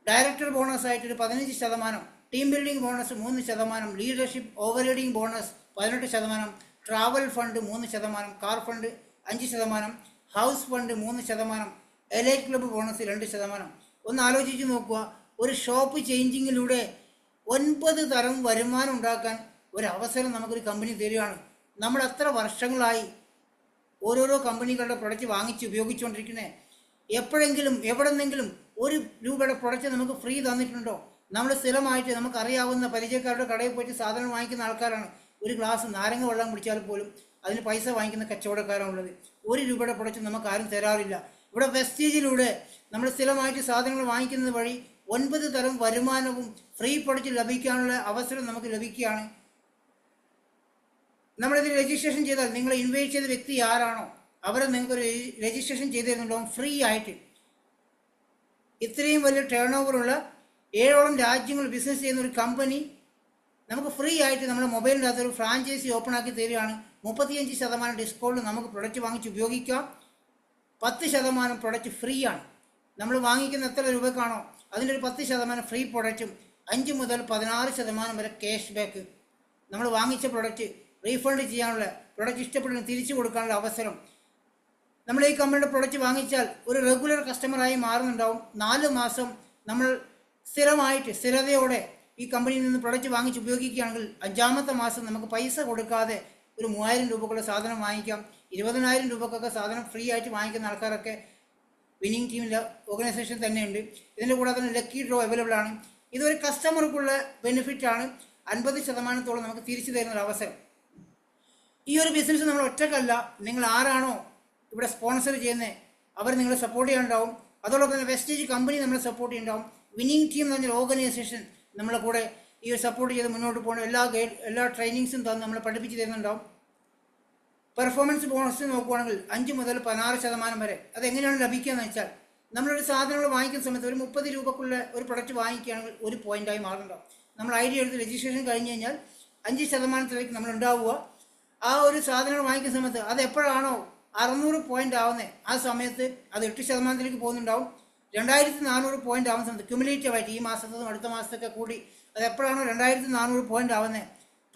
ഡയറക്ടർ ബോണസ് ആയിട്ടൊരു 15%, team building bonus 3%, leadership over riding bonus 18%, travel fund 3%, car fund 5%, house fund 3%, elite club bonus 2%. ഒന്ന് ആലോചിച്ച് നോക്കുക, ഒരു ഷോപ്പ് ചേഞ്ചിങ്ങിലൂടെ 9 തരം വരുമാനം ഉണ്ടാക്കാൻ ഒരു അവസരം നമുക്കൊരു കമ്പനി തരികയാണ്. നമ്മൾ എത്ര വർഷങ്ങളായി ഓരോരോ കമ്പനികളുടെ പ്രൊഡക്റ്റ് വാങ്ങിച്ച് ഉപയോഗിച്ചുകൊണ്ടിരിക്കുന്നത്? എപ്പോഴെങ്കിലും എവിടെന്നെങ്കിലും ₹1 പ്രൊഡക്റ്റ് നമുക്ക് ഫ്രീ തന്നിട്ടുണ്ടോ? നമ്മൾ സ്ഥിരമായിട്ട് നമുക്കറിയാവുന്ന പരിചയക്കാരുടെ കടയിൽ പോയിട്ട് സാധനം വാങ്ങിക്കുന്ന ആൾക്കാരാണ്. ഒരു ഗ്ലാസ് നാരങ്ങ വെള്ളം കുടിച്ചാൽ പോലും അതിന് പൈസ വാങ്ങിക്കുന്ന കച്ചവടക്കാരാണുള്ളത്. ₹1 പ്രൊഡക്റ്റ് നമുക്ക് ആരും തരാറില്ല. ഇവിടെ വെസ്റ്റീജിലൂടെ നമ്മൾ സ്ഥിരമായിട്ട് സാധനങ്ങൾ വാങ്ങിക്കുന്നത് വഴി 9 തരം വരുമാനവും ഫ്രീ പ്രൊഡക്റ്റ് ലഭിക്കാനുള്ള അവസരം നമുക്ക് ലഭിക്കുകയാണ്. നമ്മളിത് രജിസ്ട്രേഷൻ ചെയ്താൽ നിങ്ങൾ ഇൻവൈറ്റ് ചെയ്ത വ്യക്തി ആരാണോ അവരെ നിങ്ങൾക്ക് രജിസ്ട്രേഷൻ ചെയ്ത് തരുന്നുണ്ടാവും ഫ്രീ ആയിട്ട്. ഇത്രയും വലിയ ടേൺ ഓവറുള്ള 7ഓളം രാജ്യങ്ങൾ ബിസിനസ് ചെയ്യുന്ന ഒരു കമ്പനി നമുക്ക് ഫ്രീ ആയിട്ട് നമ്മുടെ മൊബൈലിൻ്റെ അകത്തൊരു ഫ്രാഞ്ചൈസി ഓപ്പൺ ആക്കി തരികയാണ്. 35% ഡിസ്കൗണ്ട് നമുക്ക് പ്രൊഡക്റ്റ് വാങ്ങിച്ച് ഉപയോഗിക്കാം. 10% പ്രൊഡക്റ്റ് ഫ്രീ ആണ്. നമ്മൾ വാങ്ങിക്കുന്ന എത്ര രൂപക്കാണോ അതിൻ്റെ ഒരു 10% ഫ്രീ പ്രൊഡക്റ്റും 5 മുതൽ 16% വരെ ക്യാഷ് ബാക്ക്. നമ്മൾ വാങ്ങിച്ച പ്രൊഡക്റ്റ് റീഫണ്ട് ചെയ്യാനുള്ള, പ്രൊഡക്റ്റ് ഇഷ്ടപ്പെടുന്ന തിരിച്ചു കൊടുക്കാനുള്ള അവസരം. നമ്മൾ ഈ കമ്പനിയുടെ പ്രൊഡക്റ്റ് വാങ്ങിച്ചാൽ ഒരു റെഗുലർ കസ്റ്റമറായി മാറുന്നുണ്ടാവും. 4 മാസം നമ്മൾ സ്ഥിരതയോടെ ഈ കമ്പനിയിൽ നിന്ന് പ്രൊഡക്റ്റ് വാങ്ങിച്ച് ഉപയോഗിക്കുകയാണെങ്കിൽ 5-ാമത്തെ മാസം നമുക്ക് പൈസ കൊടുക്കാതെ ഒരു 3000 രൂപക്കുള്ള സാധനം വാങ്ങിക്കാം. 20,000 രൂപക്കൊക്കെ സാധനം ഫ്രീ ആയിട്ട് വാങ്ങിക്കുന്ന ആൾക്കാരൊക്കെ വിന്നിങ് ടീമിൻ്റെ ഓർഗനൈസേഷൻ തന്നെയുണ്ട്. ഇതിൻ്റെ കൂടെ തന്നെ ലക്കി ഡ്രോ അവൈലബിൾ ആണ്. ഇതൊരു കസ്റ്റമർക്കുള്ള ബെനിഫിറ്റാണ്. 50% നമുക്ക് തിരിച്ചു തരുന്ന ഒരു അവസരം. ഈ ഒരു ബിസിനസ് നമ്മൾ ഒറ്റക്കല്ല, നിങ്ങൾ ആരാണോ ഇവിടെ സ്പോൺസർ ചെയ്യുന്നത് അവർ നിങ്ങളെ സപ്പോർട്ട് ചെയ്യാനുണ്ടാവും. അതോടൊപ്പം തന്നെ വെസ്റ്റേജ് കമ്പനി നമ്മളെ സപ്പോർട്ട് ചെയ്യുന്നുണ്ടാവും. വിന്നിങ് ടീം എന്ന് പറഞ്ഞൊരു ഓർഗനൈസേഷൻ നമ്മളെ കൂടെ ഈ ഒരു സപ്പോർട്ട് ചെയ്ത് മുന്നോട്ട് പോകുന്ന എല്ലാ ട്രെയിനിങ്സും തന്ന് നമ്മളെ പഠിപ്പിച്ച് തരുന്നുണ്ടാവും. പെർഫോമൻസ് ബോണസ് നോക്കുകയാണെങ്കിൽ 5 മുതൽ 16% വരെ. അതെങ്ങനെയാണ് ലഭിക്കുക എന്ന് വെച്ചാൽ, നമ്മളൊരു സാധനങ്ങൾ വാങ്ങിക്കുന്ന സമയത്ത് ഒരു 30 രൂപക്കുള്ള ഒരു പ്രൊഡക്റ്റ് വാങ്ങിക്കുകയാണെങ്കിൽ 1 പോയിൻ്റായി മാറുന്നുണ്ടാവും. നമ്മൾ ID എടുത്ത് രജിസ്ട്രേഷൻ കഴിഞ്ഞ് കഴിഞ്ഞാൽ 5% നമ്മൾ ഉണ്ടാവുക. ആ ഒരു സാധനങ്ങൾ വാങ്ങിക്കുന്ന സമയത്ത് അത് എപ്പോഴാണോ 600 പോയിൻ്റ് ആവുന്നത് ആ സമയത്ത് അത് 8% പോകുന്നുണ്ടാവും. 2400 പോയിൻ്റ് ആവുന്ന സമയത്ത് ക്യുമുലേറ്റീവായിട്ട് ഈ മാസത്തും അടുത്ത മാസത്തൊക്കെ കൂടി അത് എപ്പോഴാണോ 2400 പോയിൻ്റ് ആവുന്നത്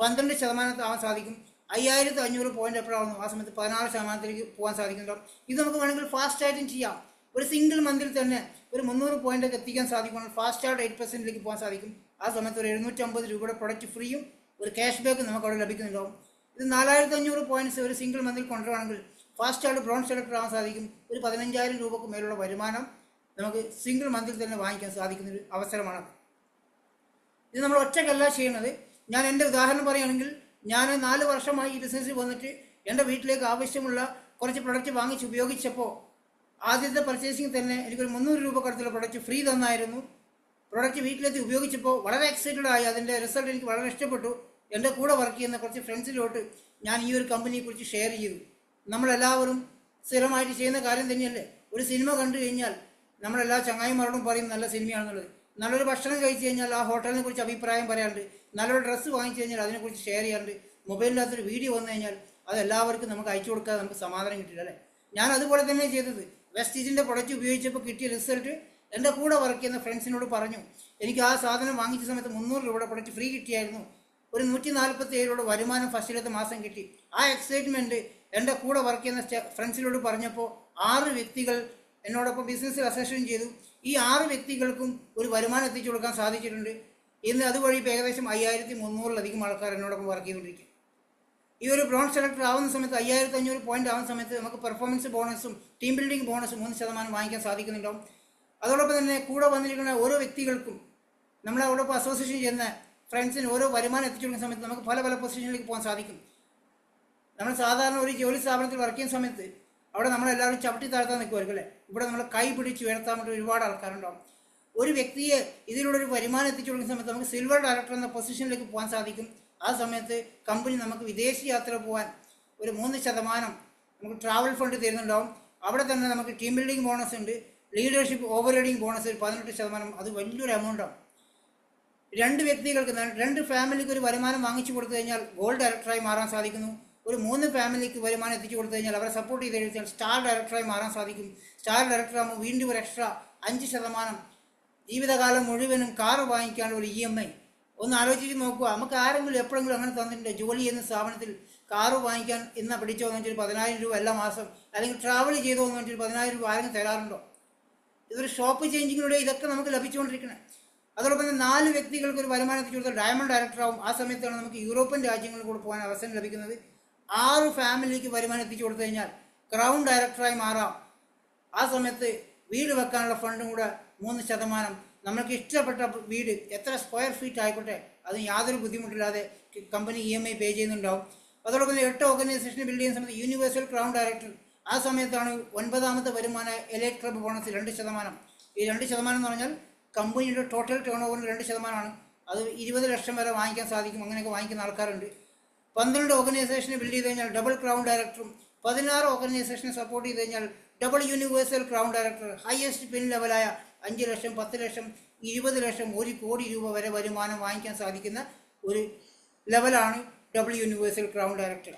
12% ആവാൻ സാധിക്കും. 5500 പോയിൻ്റ് എപ്പോഴാവുന്നു ആ സമയത്ത് 16% പോകാൻ സാധിക്കുന്നുണ്ടാവും. ഇത് നമുക്ക് വേണമെങ്കിൽ ഫാസ്റ്റായിട്ടും ചെയ്യാം. ഒരു സിംഗിൾ മന്തിൽ തന്നെ ഒരു 300 പോയിൻ്റൊക്കെ എത്തിക്കാൻ സാധിക്കണം. ഫാസ്റ്റായിട്ട് 8% പോകാൻ സാധിക്കും. ആ സമയത്ത് ഒരു 750 രൂപയുടെ പ്രൊഡക്റ്റ് ഫ്രീയും ഒരു ക്യാഷ് ബാക്ക് നമുക്ക് അവിടെ ലഭിക്കുന്നുണ്ടാവും. ഇത് 4500 പോയിൻറ്റ്സ് ഒരു സിംഗിൾ മന്തിൽ കൊണ്ടുവരികയാണെങ്കിൽ ഫാസ്റ്റായിട്ട് ബ്രോൺസ് സെലക്ടർ ആവാൻ സാധിക്കും. ഒരു 15000 രൂപക്ക് മേലുള്ള വരുമാനം നമുക്ക് സിംഗിൾ മന്തിൽ തന്നെ വാങ്ങിക്കാൻ സാധിക്കുന്നൊരു അവസരമാണ്. ഇത് നമ്മൾ ഒറ്റയ്ക്കല്ല ചെയ്യുന്നത്. ഞാൻ എൻ്റെ ഉദാഹരണം പറയുകയാണെങ്കിൽ, ഞാൻ 4 വർഷമായി ഈ ബിസിനസ്സിൽ വന്നിട്ട് എൻ്റെ വീട്ടിലേക്ക് ആവശ്യമുള്ള കുറച്ച് പ്രൊഡക്റ്റ് വാങ്ങിച്ച് ഉപയോഗിച്ചപ്പോൾ ആദ്യത്തെ പർച്ചേസിങ് തന്നെ എനിക്കൊരു 300 രൂപ കടത്തുള്ള പ്രൊഡക്റ്റ് ഫ്രീ തന്നായിരുന്നു. പ്രൊഡക്റ്റ് വീട്ടിലെത്തി ഉപയോഗിച്ചപ്പോൾ വളരെ എക്സൈറ്റഡ് ആയി. അതിൻ്റെ റിസൾട്ട് എനിക്ക് വളരെ ഇഷ്ടപ്പെട്ടു. എൻ്റെ കൂടെ വർക്ക് ചെയ്യുന്ന കുറച്ച് ഫ്രണ്ട്സിലോട്ട് ഞാൻ ഈ ഒരു കമ്പനിയെക്കുറിച്ച് ഷെയർ ചെയ്തു. നമ്മളെല്ലാവരും സ്ഥിരമായിട്ട് ചെയ്യുന്ന കാര്യം തന്നെയല്ലേ. ഒരു സിനിമ കണ്ടു കഴിഞ്ഞാൽ നമ്മളെല്ലാ ചങ്ങായിമാരോടും പറയും നല്ല സിനിമയാണെന്നുള്ളത്. നല്ലൊരു ഭക്ഷണം കഴിച്ചു കഴിഞ്ഞാൽ ആ ഹോട്ടലിനെ കുറിച്ച് അഭിപ്രായം പറയാറുണ്ട്. നല്ലൊരു ഡ്രസ്സ് വാങ്ങിച്ചു കഴിഞ്ഞാൽ അതിനെക്കുറിച്ച് ഷെയർ ചെയ്യാറുണ്ട്. മൊബൈലിനകത്തൊരു വീഡിയോ വന്നു കഴിഞ്ഞാൽ അത് എല്ലാവർക്കും നമുക്ക് അയച്ചു കൊടുക്കാതെ നമുക്ക് സമാധാനം കിട്ടില്ല അല്ലേ. ഞാൻ അതുപോലെ തന്നെ ചെയ്തത്. വെസ്റ്റീജിൻ്റെ പ്രൊഡക്റ്റ് ഉപയോഗിച്ചപ്പോൾ കിട്ടിയ റിസൾട്ട് എൻ്റെ കൂടെ വർക്ക് ചെയ്യുന്ന ഫ്രണ്ട്സിനോട് പറഞ്ഞു. എനിക്ക് ആ സാധനം വാങ്ങിച്ച സമയത്ത് 300 രൂപയുടെ പ്രൊഡക്റ്റ് ഫ്രീ കിട്ടിയായിരുന്നു. ഒരു 147 രൂപയുടെ വരുമാനം ഫസ്റ്റിലത്തെ മാസം കിട്ടി. ആ എക്സൈറ്റ്മെൻറ്റ് എൻ്റെ കൂടെ വർക്ക് ചെയ്യുന്ന ഫ്രണ്ട്സിനോട് പറഞ്ഞപ്പോൾ 6 വ്യക്തികൾ എന്നോടൊപ്പം ബിസിനസ്സിൽ അസോസിയേഷൻ ചെയ്തു. ഈ 6 വ്യക്തികൾക്കും ഒരു വരുമാനം എത്തിച്ചു കൊടുക്കാൻ സാധിച്ചിട്ടുണ്ട്. ഇന്ന് അതുവഴി ഇപ്പോൾ ഏകദേശം 5300-ലധികം ആൾക്കാർ എന്നോടൊപ്പം വർക്ക് ചെയ്തുകൊണ്ടിരിക്കും. ഈ ഒരു ബ്രോൺസ് സെലക്ടർ ആവുന്ന സമയത്ത് 5500 പോയിൻ്റ് ആവുന്ന സമയത്ത് നമുക്ക് പെർഫോമൻസ് ബോണസും ടീം ബിൽഡിംഗ് ബോണസും 3% വാങ്ങിക്കാൻ സാധിക്കുന്നുണ്ടാവും. അതോടൊപ്പം തന്നെ കൂടെ വന്നിരിക്കുന്ന ഓരോ വ്യക്തികൾക്കും നമ്മളോടൊപ്പം അസോസിയേഷൻ ചെയ്യുന്ന ഫ്രണ്ട്സിന് ഓരോ വരുമാനം എത്തിച്ചു കൊടുക്കുന്ന സമയത്ത് നമുക്ക് പല പല പൊസിഷനിലേക്ക് പോകാൻ സാധിക്കും. നമ്മൾ സാധാരണ ഒരു ജോലി സ്ഥാപനത്തിൽ വർക്ക് ചെയ്യുന്ന സമയത്ത് അവിടെ നമ്മളെല്ലാവരും ചവിട്ടി താഴ്ത്താൻ നിൽക്കുമായിരിക്കും അല്ലേ. ഇവിടെ നമ്മൾ കൈ പിടിച്ച് ഉയർത്താൻ വേണ്ടി ഒരുപാട് ആൾക്കാരുണ്ടാവും. ഒരു വ്യക്തിയെ ഇതിലൂടെ ഒരു വരുമാനം എത്തിച്ചു കൊടുക്കുന്ന സമയത്ത് നമുക്ക് സിൽവർ ഡയറക്ടർ എന്ന പൊസിഷനിലേക്ക് പോകാൻ സാധിക്കും. ആ സമയത്ത് കമ്പനി നമുക്ക് വിദേശ യാത്ര പോകാൻ ഒരു 3% നമുക്ക് ട്രാവൽ ഫണ്ട് തരുന്നുണ്ടാവും. അവിടെ തന്നെ നമുക്ക് ടീം ബിൽഡിംഗ് ബോണസ് ഉണ്ട്. Leadership over riding bonus 18%. അത് വലിയൊരു എമൗണ്ടാണ്. 2 വ്യക്തികൾക്ക് 2 ഫാമിലിക്ക് ഒരു വരുമാനം വാങ്ങിച്ചു കൊടുത്തു കഴിഞ്ഞാൽ ഗോൾഡ് ഡയറക്ടറായി മാറാൻ സാധിക്കുന്നു. ഒരു 3 ഫാമിലിക്ക് വരുമാനം എത്തിച്ചു കൊടുത്തു കഴിഞ്ഞാൽ അവരെ സപ്പോർട്ട് ചെയ്ത് കഴിഞ്ഞാൽ സ്റ്റാർ ഡയറക്ടറായി മാറാൻ സാധിക്കും. സ്റ്റാർ ഡയറക്ടറാകുമ്പോൾ വീണ്ടും ഒരു എക്സ്ട്രാ 5%. ജീവിതകാലം മുഴുവനും കാറ് വാങ്ങിക്കാനുള്ള ഒരു EMI. ഒന്ന് ആലോചിച്ച് നോക്കുക. നമുക്ക് ആരെങ്കിലും എപ്പോഴെങ്കിലും അങ്ങനെ തന്നിട്ടുണ്ട്? ജോലി ചെയ്യുന്ന സ്ഥാപനത്തിൽ കാറ് വാങ്ങിക്കാൻ ഇന്ന് പിടിച്ചോ എന്ന് വെച്ചാൽ 10000 രൂപ എല്ലാ മാസം, അല്ലെങ്കിൽ ട്രാവൽ ചെയ്തോ എന്ന് വെച്ചാൽ 10000 രൂപ ആരെങ്കിലും തരാറുണ്ടോ? ഇതൊരു ഷോപ്പ് ചേഞ്ചിങ്ങിലൂടെ ഇതൊക്കെ നമുക്ക് ലഭിച്ചുകൊണ്ടിരിക്കുന്നത്. അതോടൊപ്പം തന്നെ 4 വ്യക്തികൾക്ക് ഒരു വരുമാനം എത്തിച്ചു കൊടുത്താൽ ഡയമണ്ട് ഡയറക്ടറാവും. ആ സമയത്താണ് നമുക്ക് യൂറോപ്യൻ രാജ്യങ്ങളിൽ കൂടെ പോകാൻ അവസരം ലഭിക്കുന്നത്. 6 ഫാമിലിക്ക് വരുമാനം എത്തിച്ചു കൊടുത്തു കഴിഞ്ഞാൽ ക്രൗൺ ഡയറക്ടറായി മാറാം. ആ സമയത്ത് വീട് വെക്കാനുള്ള ഫണ്ടും കൂടെ 3%. നമ്മൾക്ക് ഇഷ്ടപ്പെട്ട വീട് എത്ര സ്ക്വയർ ഫീറ്റ് ആയിക്കോട്ടെ അത് യാതൊരു ബുദ്ധിമുട്ടില്ലാതെ കമ്പനി EMI പേ ചെയ്യുന്നുണ്ടാവും. അതോടൊപ്പം തന്നെ 8 ഓർഗനൈസേഷൻ ബിൽഡ് ചെയ്യുന്ന സമയത്ത് യൂണിവേഴ്സൽ ക്രൗൺ ഡയറക്ടർ. ആ സമയത്താണ് 9ാമത്തെ വരുമാനം എലൈറ്റ് ക്ലബ് ബോണസ് 2%. ഈ 2% എന്ന് പറഞ്ഞാൽ കമ്പനിയുടെ ടോട്ടൽ ടേൺ ഓവറിന് 2%. അത് 20 ലക്ഷം വരെ വാങ്ങിക്കാൻ സാധിക്കും. അങ്ങനെയൊക്കെ വാങ്ങിക്കുന്ന ആൾക്കാരുണ്ട്. 12 ഓർഗനൈസേഷനെ ബിൽഡ് ചെയ്ത് കഴിഞ്ഞാൽ ഡബിൾ ക്രൗൺ ഡയറക്ടറും 16 ഓർഗനൈസേഷനെ സപ്പോർട്ട് ചെയ്ത് കഴിഞ്ഞാൽ double universal crown director. Highest pin ലെവലായ 5 ലക്ഷം, 10 ലക്ഷം, 20 ലക്ഷം, 1 കോടി രൂപ വരെ വരുമാനം വാങ്ങിക്കാൻ സാധിക്കുന്ന ഒരു ലെവലാണ് ഡബിൾ യൂണിവേഴ്സൽ ക്രൗൺ ഡയറക്ടർ.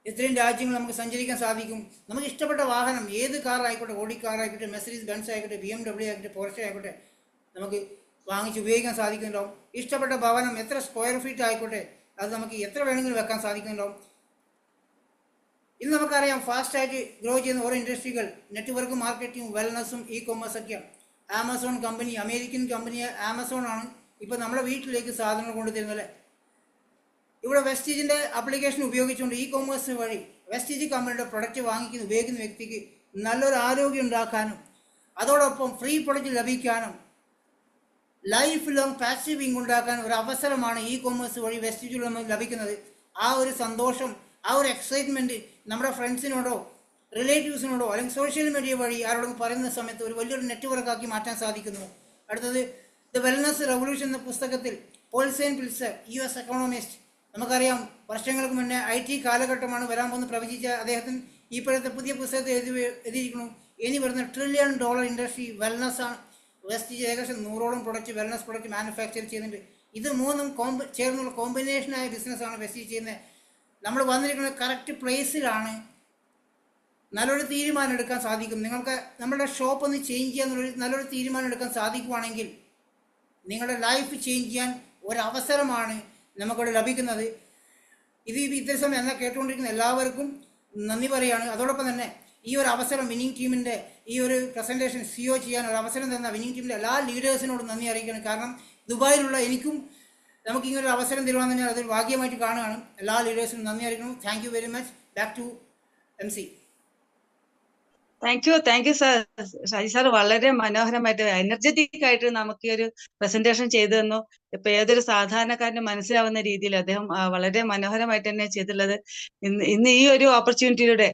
ഇത്രയും രാജ്യങ്ങൾ നമുക്ക് സഞ്ചരിക്കാൻ സാധിക്കും. നമുക്ക് ഇഷ്ടപ്പെട്ട വാഹനം ഏത് കാർ ആയിക്കോട്ടെ, ഓടി കാർ ആയിക്കോട്ടെ, മെർസിഡീസ് ബെൻസ് ആയിക്കോട്ടെ, BMW ആയിക്കോട്ടെ, പോർഷെ ആയിക്കോട്ടെ, നമുക്ക് വാങ്ങിച്ച് ഉപയോഗിക്കാൻ സാധിക്കുന്നുണ്ടാവും. ഇഷ്ടപ്പെട്ട ഭവനം എത്ര സ്ക്വയർ ഫീറ്റ് ആയിക്കോട്ടെ അത് നമുക്ക് എത്ര വേണമെങ്കിലും വെക്കാൻ സാധിക്കുന്നുണ്ടാവും. ഇന്ന് നമുക്കറിയാം ഫാസ്റ്റായിട്ട് ഗ്രോ ചെയ്യുന്ന ഓരോ ഇൻഡസ്ട്രികൾ നെറ്റ്വർക്ക് മാർക്കറ്റിംഗ്, വെൽനസ്സും ഇ കൊമേഴ്സ് ഒക്കെയാണ്. Amazon company, American company Amazon ആണ് ഇപ്പോൾ നമ്മുടെ വീട്ടിലേക്ക് സാധനങ്ങൾ കൊണ്ടുതരുന്നത് അല്ലേ. ഇവിടെ വെസ്റ്റീജിൻ്റെ ആപ്ലിക്കേഷൻ ഉപയോഗിച്ചുകൊണ്ട് ഇ കൊമേഴ്സ് വഴി വെസ്റ്റീജ് കമ്പനിയുടെ പ്രൊഡക്റ്റ് ഉപയോഗിക്കുന്ന വ്യക്തിക്ക് നല്ലൊരു ആരോഗ്യം ഉണ്ടാക്കാനും അതോടൊപ്പം ഫ്രീ പ്രൊഡക്റ്റ് ലഭിക്കാനും ലൈഫ് ലോങ് പാസീവ് ഇൻകം ഉണ്ടാക്കാൻ ഒരു അവസരമാണ് ഇ കൊമേഴ്സ് വഴി വെസ്റ്റീജിൽ നമുക്ക് ലഭിക്കുന്നത്. ആ ഒരു സന്തോഷം, ആ ഒരു എക്സൈറ്റ്മെൻറ്റ് നമ്മുടെ ഫ്രണ്ട്സിനോടോ റിലേറ്റീവ്സിനോടോ അല്ലെങ്കിൽ സോഷ്യൽ മീഡിയ വഴി ആരോടും പറയുന്ന സമയത്ത് ഒരു വലിയൊരു നെറ്റ്വർക്കാക്കി മാറ്റാൻ സാധിക്കുന്നു. അടുത്തത് ദ വെൽനസ് റെവല്യൂഷൻ എന്ന പുസ്തകത്തിൽ പോൾസെൻ പിൽസർ, US എക്കണോമിസ്റ്റ്, നമുക്കറിയാം വർഷങ്ങൾക്ക് മുന്നേ IT കാലഘട്ടമാണ് വരാൻ പോകുന്ന പ്രവചിച്ച അദ്ദേഹത്തിന് ഇപ്പോഴത്തെ പുതിയ പുസ്തകത്തിൽ എഴുതിയിരിക്കുന്നു, ഇനി വരുന്ന $1 ട്രില്യൺ ഇൻഡസ്ട്രി വെൽനസ് ആണ്. വെസ്റ്റീജ് ഏകദേശം 100ഓളം പ്രൊഡക്റ്റ് വെൽനസ് പ്രൊഡക്റ്റ് മാനുഫാക്ചർ ചെയ്യുന്നുണ്ട്. ഇത് മൂന്നും ചേർന്നുള്ള കോമ്പിനേഷനായ ബിസിനസ്സാണ് വെസ്റ്റീജ് ചെയ്യുന്നത്. നമ്മൾ വന്നിരിക്കുന്നത് കറക്റ്റ് പ്ലേസിലാണ്. നല്ലൊരു തീരുമാനം എടുക്കാൻ സാധിക്കും. നിങ്ങൾക്ക് നമ്മളുടെ ഷോപ്പ് ഒന്ന് ചേഞ്ച് ചെയ്യാൻ നല്ലൊരു തീരുമാനം എടുക്കാൻ സാധിക്കുവാണെങ്കിൽ നിങ്ങളുടെ ലൈഫ് ചേഞ്ച് ചെയ്യാൻ ഒരവസരമാണ് നമുക്കിവിടെ ലഭിക്കുന്നത്. ഇത് ഇത്ര സമയം എന്നെ കേട്ടുകൊണ്ടിരിക്കുന്ന എല്ലാവർക്കും നന്ദി പറയുകയാണ്. അതോടൊപ്പം തന്നെ ഈ ഒരു അവസരം വിന്നിംഗ് ടീമിൻ്റെ ഈ ഒരു പ്രസൻറ്റേഷൻ CEO ചെയ്യാൻ ഒരു അവസരം തന്ന വിന്നിംഗ് ടീമിൻ്റെ എല്ലാ ലീഡേഴ്സിനോടും നന്ദി അറിയിക്കണം. കാരണം ദുബായിലുള്ള എനിക്കും നമുക്ക് ഇങ്ങനൊരു അവസരം തരുവാന്ന് ഞാൻ അതൊരു ഭാഗ്യമായിട്ട് കാണുകയാണ്. എല്ലാ ലീഡേഴ്സിനും നന്ദി അറിയിക്കണം. Thank you very much. Back to MC. Thank you sir. Shaji sir വളരെ മനോഹരമായിട്ട് എനർജറ്റിക് ആയിട്ട് നമുക്ക് ഈ ഒരു പ്രസന്റേഷൻ ചെയ്തു തന്നു. ഇപ്പൊ ഏതൊരു സാധാരണക്കാരന് മനസ്സിലാവുന്ന രീതിയിൽ അദ്ദേഹം വളരെ മനോഹരമായിട്ട് തന്നെ ചെയ്തിട്ടുള്ളത്. ഇന്ന് ഈ ഒരു ഓപ്പർച്യൂണിറ്റിയിലൂടെ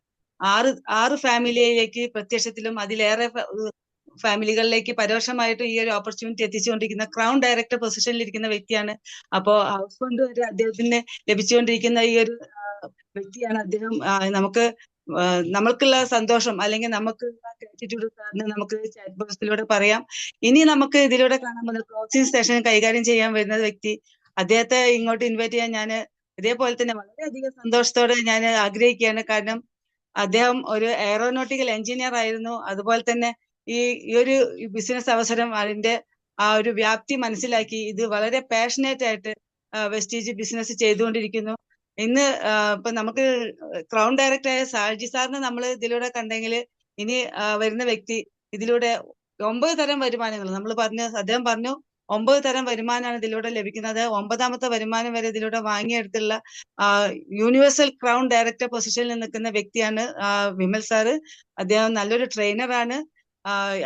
ആറ് ഫാമിലിയിലേക്ക് പ്രത്യക്ഷത്തിലും അതിലേറെ ഫാമിലികളിലേക്ക് പരോക്ഷമായിട്ട് ഈ ഒരു ഓപ്പർച്യൂണിറ്റി എത്തിച്ചുകൊണ്ടിരിക്കുന്ന ക്രൗൺ ഡയറക്ടർ പൊസിഷനിൽ ഇരിക്കുന്ന വ്യക്തിയാണ്. അപ്പോ ഹൗസ് ഫണ്ട് വരെ അദ്ദേഹത്തിന് ലഭിച്ചുകൊണ്ടിരിക്കുന്ന ഈ ഒരു വ്യക്തിയാണ് അദ്ദേഹം. നമുക്കുള്ള സന്തോഷം അല്ലെങ്കിൽ നമുക്കുള്ള ഗ്രാറ്റിറ്റ്യൂഡ് സാറിന് നമുക്ക് ചാറ്റ് ബോക്സിലൂടെ പറയാം. ഇനി നമുക്ക് ഇതിലൂടെ കാണാൻ പോകുന്ന ക്ലോസിംഗ് സെഷൻ കൈകാര്യം ചെയ്യാൻ വരുന്ന വ്യക്തി, അദ്ദേഹത്തെ ഇങ്ങോട്ട് ഇൻവൈറ്റ് ചെയ്യാൻ ഞാൻ ഇതേപോലെ തന്നെ വളരെയധികം സന്തോഷത്തോടെ ഞാൻ ആഗ്രഹിക്കുകയാണ്. കാരണം അദ്ദേഹം ഒരു എയറോനോട്ടിക്കൽ എഞ്ചിനീയർ ആയിരുന്നു. അതുപോലെ തന്നെ ഈ ഒരു ബിസിനസ് അവസരം അതിന്റെ ആ ഒരു വ്യാപ്തി മനസ്സിലാക്കി ഇത് വളരെ പാഷനേറ്റ് ആയിട്ട് വെസ്റ്റീജ് ബിസിനസ് ചെയ്തുകൊണ്ടിരിക്കുന്നു. ഇന്ന് ഇപ്പൊ നമുക്ക് ക്രൗൺ ഡയറക്ടറായ ഷാജി സാറിനെ നമ്മൾ ഇതിലൂടെ കണ്ടെങ്കിൽ ഇനി വരുന്ന വ്യക്തി ഇതിലൂടെ 9 തരം വരുമാനങ്ങൾ അദ്ദേഹം പറഞ്ഞു 9 തരം വരുമാനമാണ് ഇതിലൂടെ ലഭിക്കുന്നത്. 9ാമത്തെ വരുമാനം വരെ ഇതിലൂടെ വാങ്ങിയെടുത്തുള്ള യൂണിവേഴ്സൽ ക്രൗൺ ഡയറക്ടർ പൊസിഷനിൽ നിൽക്കുന്ന വ്യക്തിയാണ് വിമൽ സാറ്. അദ്ദേഹം നല്ലൊരു ട്രെയിനറാണ്.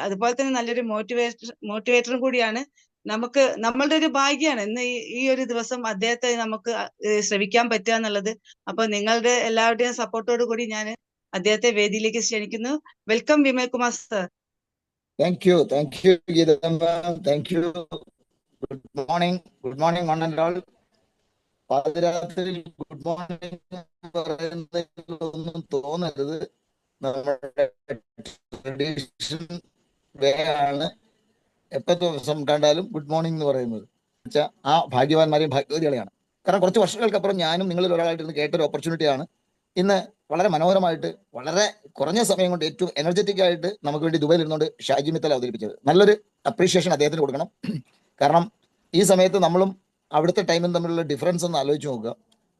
അതുപോലെ തന്നെ നല്ലൊരു മോട്ടിവേറ്ററും കൂടിയാണ്. നമ്മളുടെ ഒരു ഭാഗ്യമാണ് ഇന്ന് ഈ ഒരു ദിവസം അദ്ദേഹത്തെ നമുക്ക് ശ്രവിക്കാൻ പറ്റുക എന്നുള്ളത്. അപ്പൊ നിങ്ങളുടെ എല്ലാവരുടെയും സപ്പോർട്ടോട് കൂടി ഞാൻ അദ്ദേഹത്തെ വേദിയിലേക്ക് ക്ഷണിക്കുന്നു. Welcome Vimal Kumar sir. Thank you Geethamma. Thank you. Good morning one and all. പാതിരാത്രിയിൽ ഗുഡ് മോർണിംഗ് പറയുന്നതൊന്നും തോന്നരുത്. നമ്മുടെ ട്രഡീഷൻ വേ ആണ് എപ്പോൾ ദിവസം കണ്ടാലും ഗുഡ് മോർണിംഗ് എന്ന് പറയുന്നത്. വെച്ചാൽ ആ ഭാഗ്യവാന്മാരെയും ഭാഗ്യവതികളെയാണ്. കാരണം കുറച്ച് വർഷങ്ങൾക്കപ്പുറം ഞാനും നിങ്ങളിൽ ഒരാളായിട്ട് കേട്ടൊരു ഓപ്പർച്യൂണിറ്റിയാണ് ഇന്ന് വളരെ മനോഹരമായിട്ട് വളരെ കുറഞ്ഞ സമയം കൊണ്ട് ഏറ്റവും എനർജറ്റിക് ആയിട്ട് നമുക്ക് വേണ്ടി ദുബൈയിൽ ഇരുന്നുകൊണ്ട് ഷാജി മിത്തൽ അവതരിപ്പിച്ചത്. നല്ലൊരു അപ്രീഷിയേഷൻ അദ്ദേഹത്തിന് കൊടുക്കണം. കാരണം ഈ സമയത്ത് നമ്മളും അവിടുത്തെ ടൈമും തമ്മിലുള്ള ഡിഫറൻസ് ഒന്ന് ആലോചിച്ച് നോക്കുക.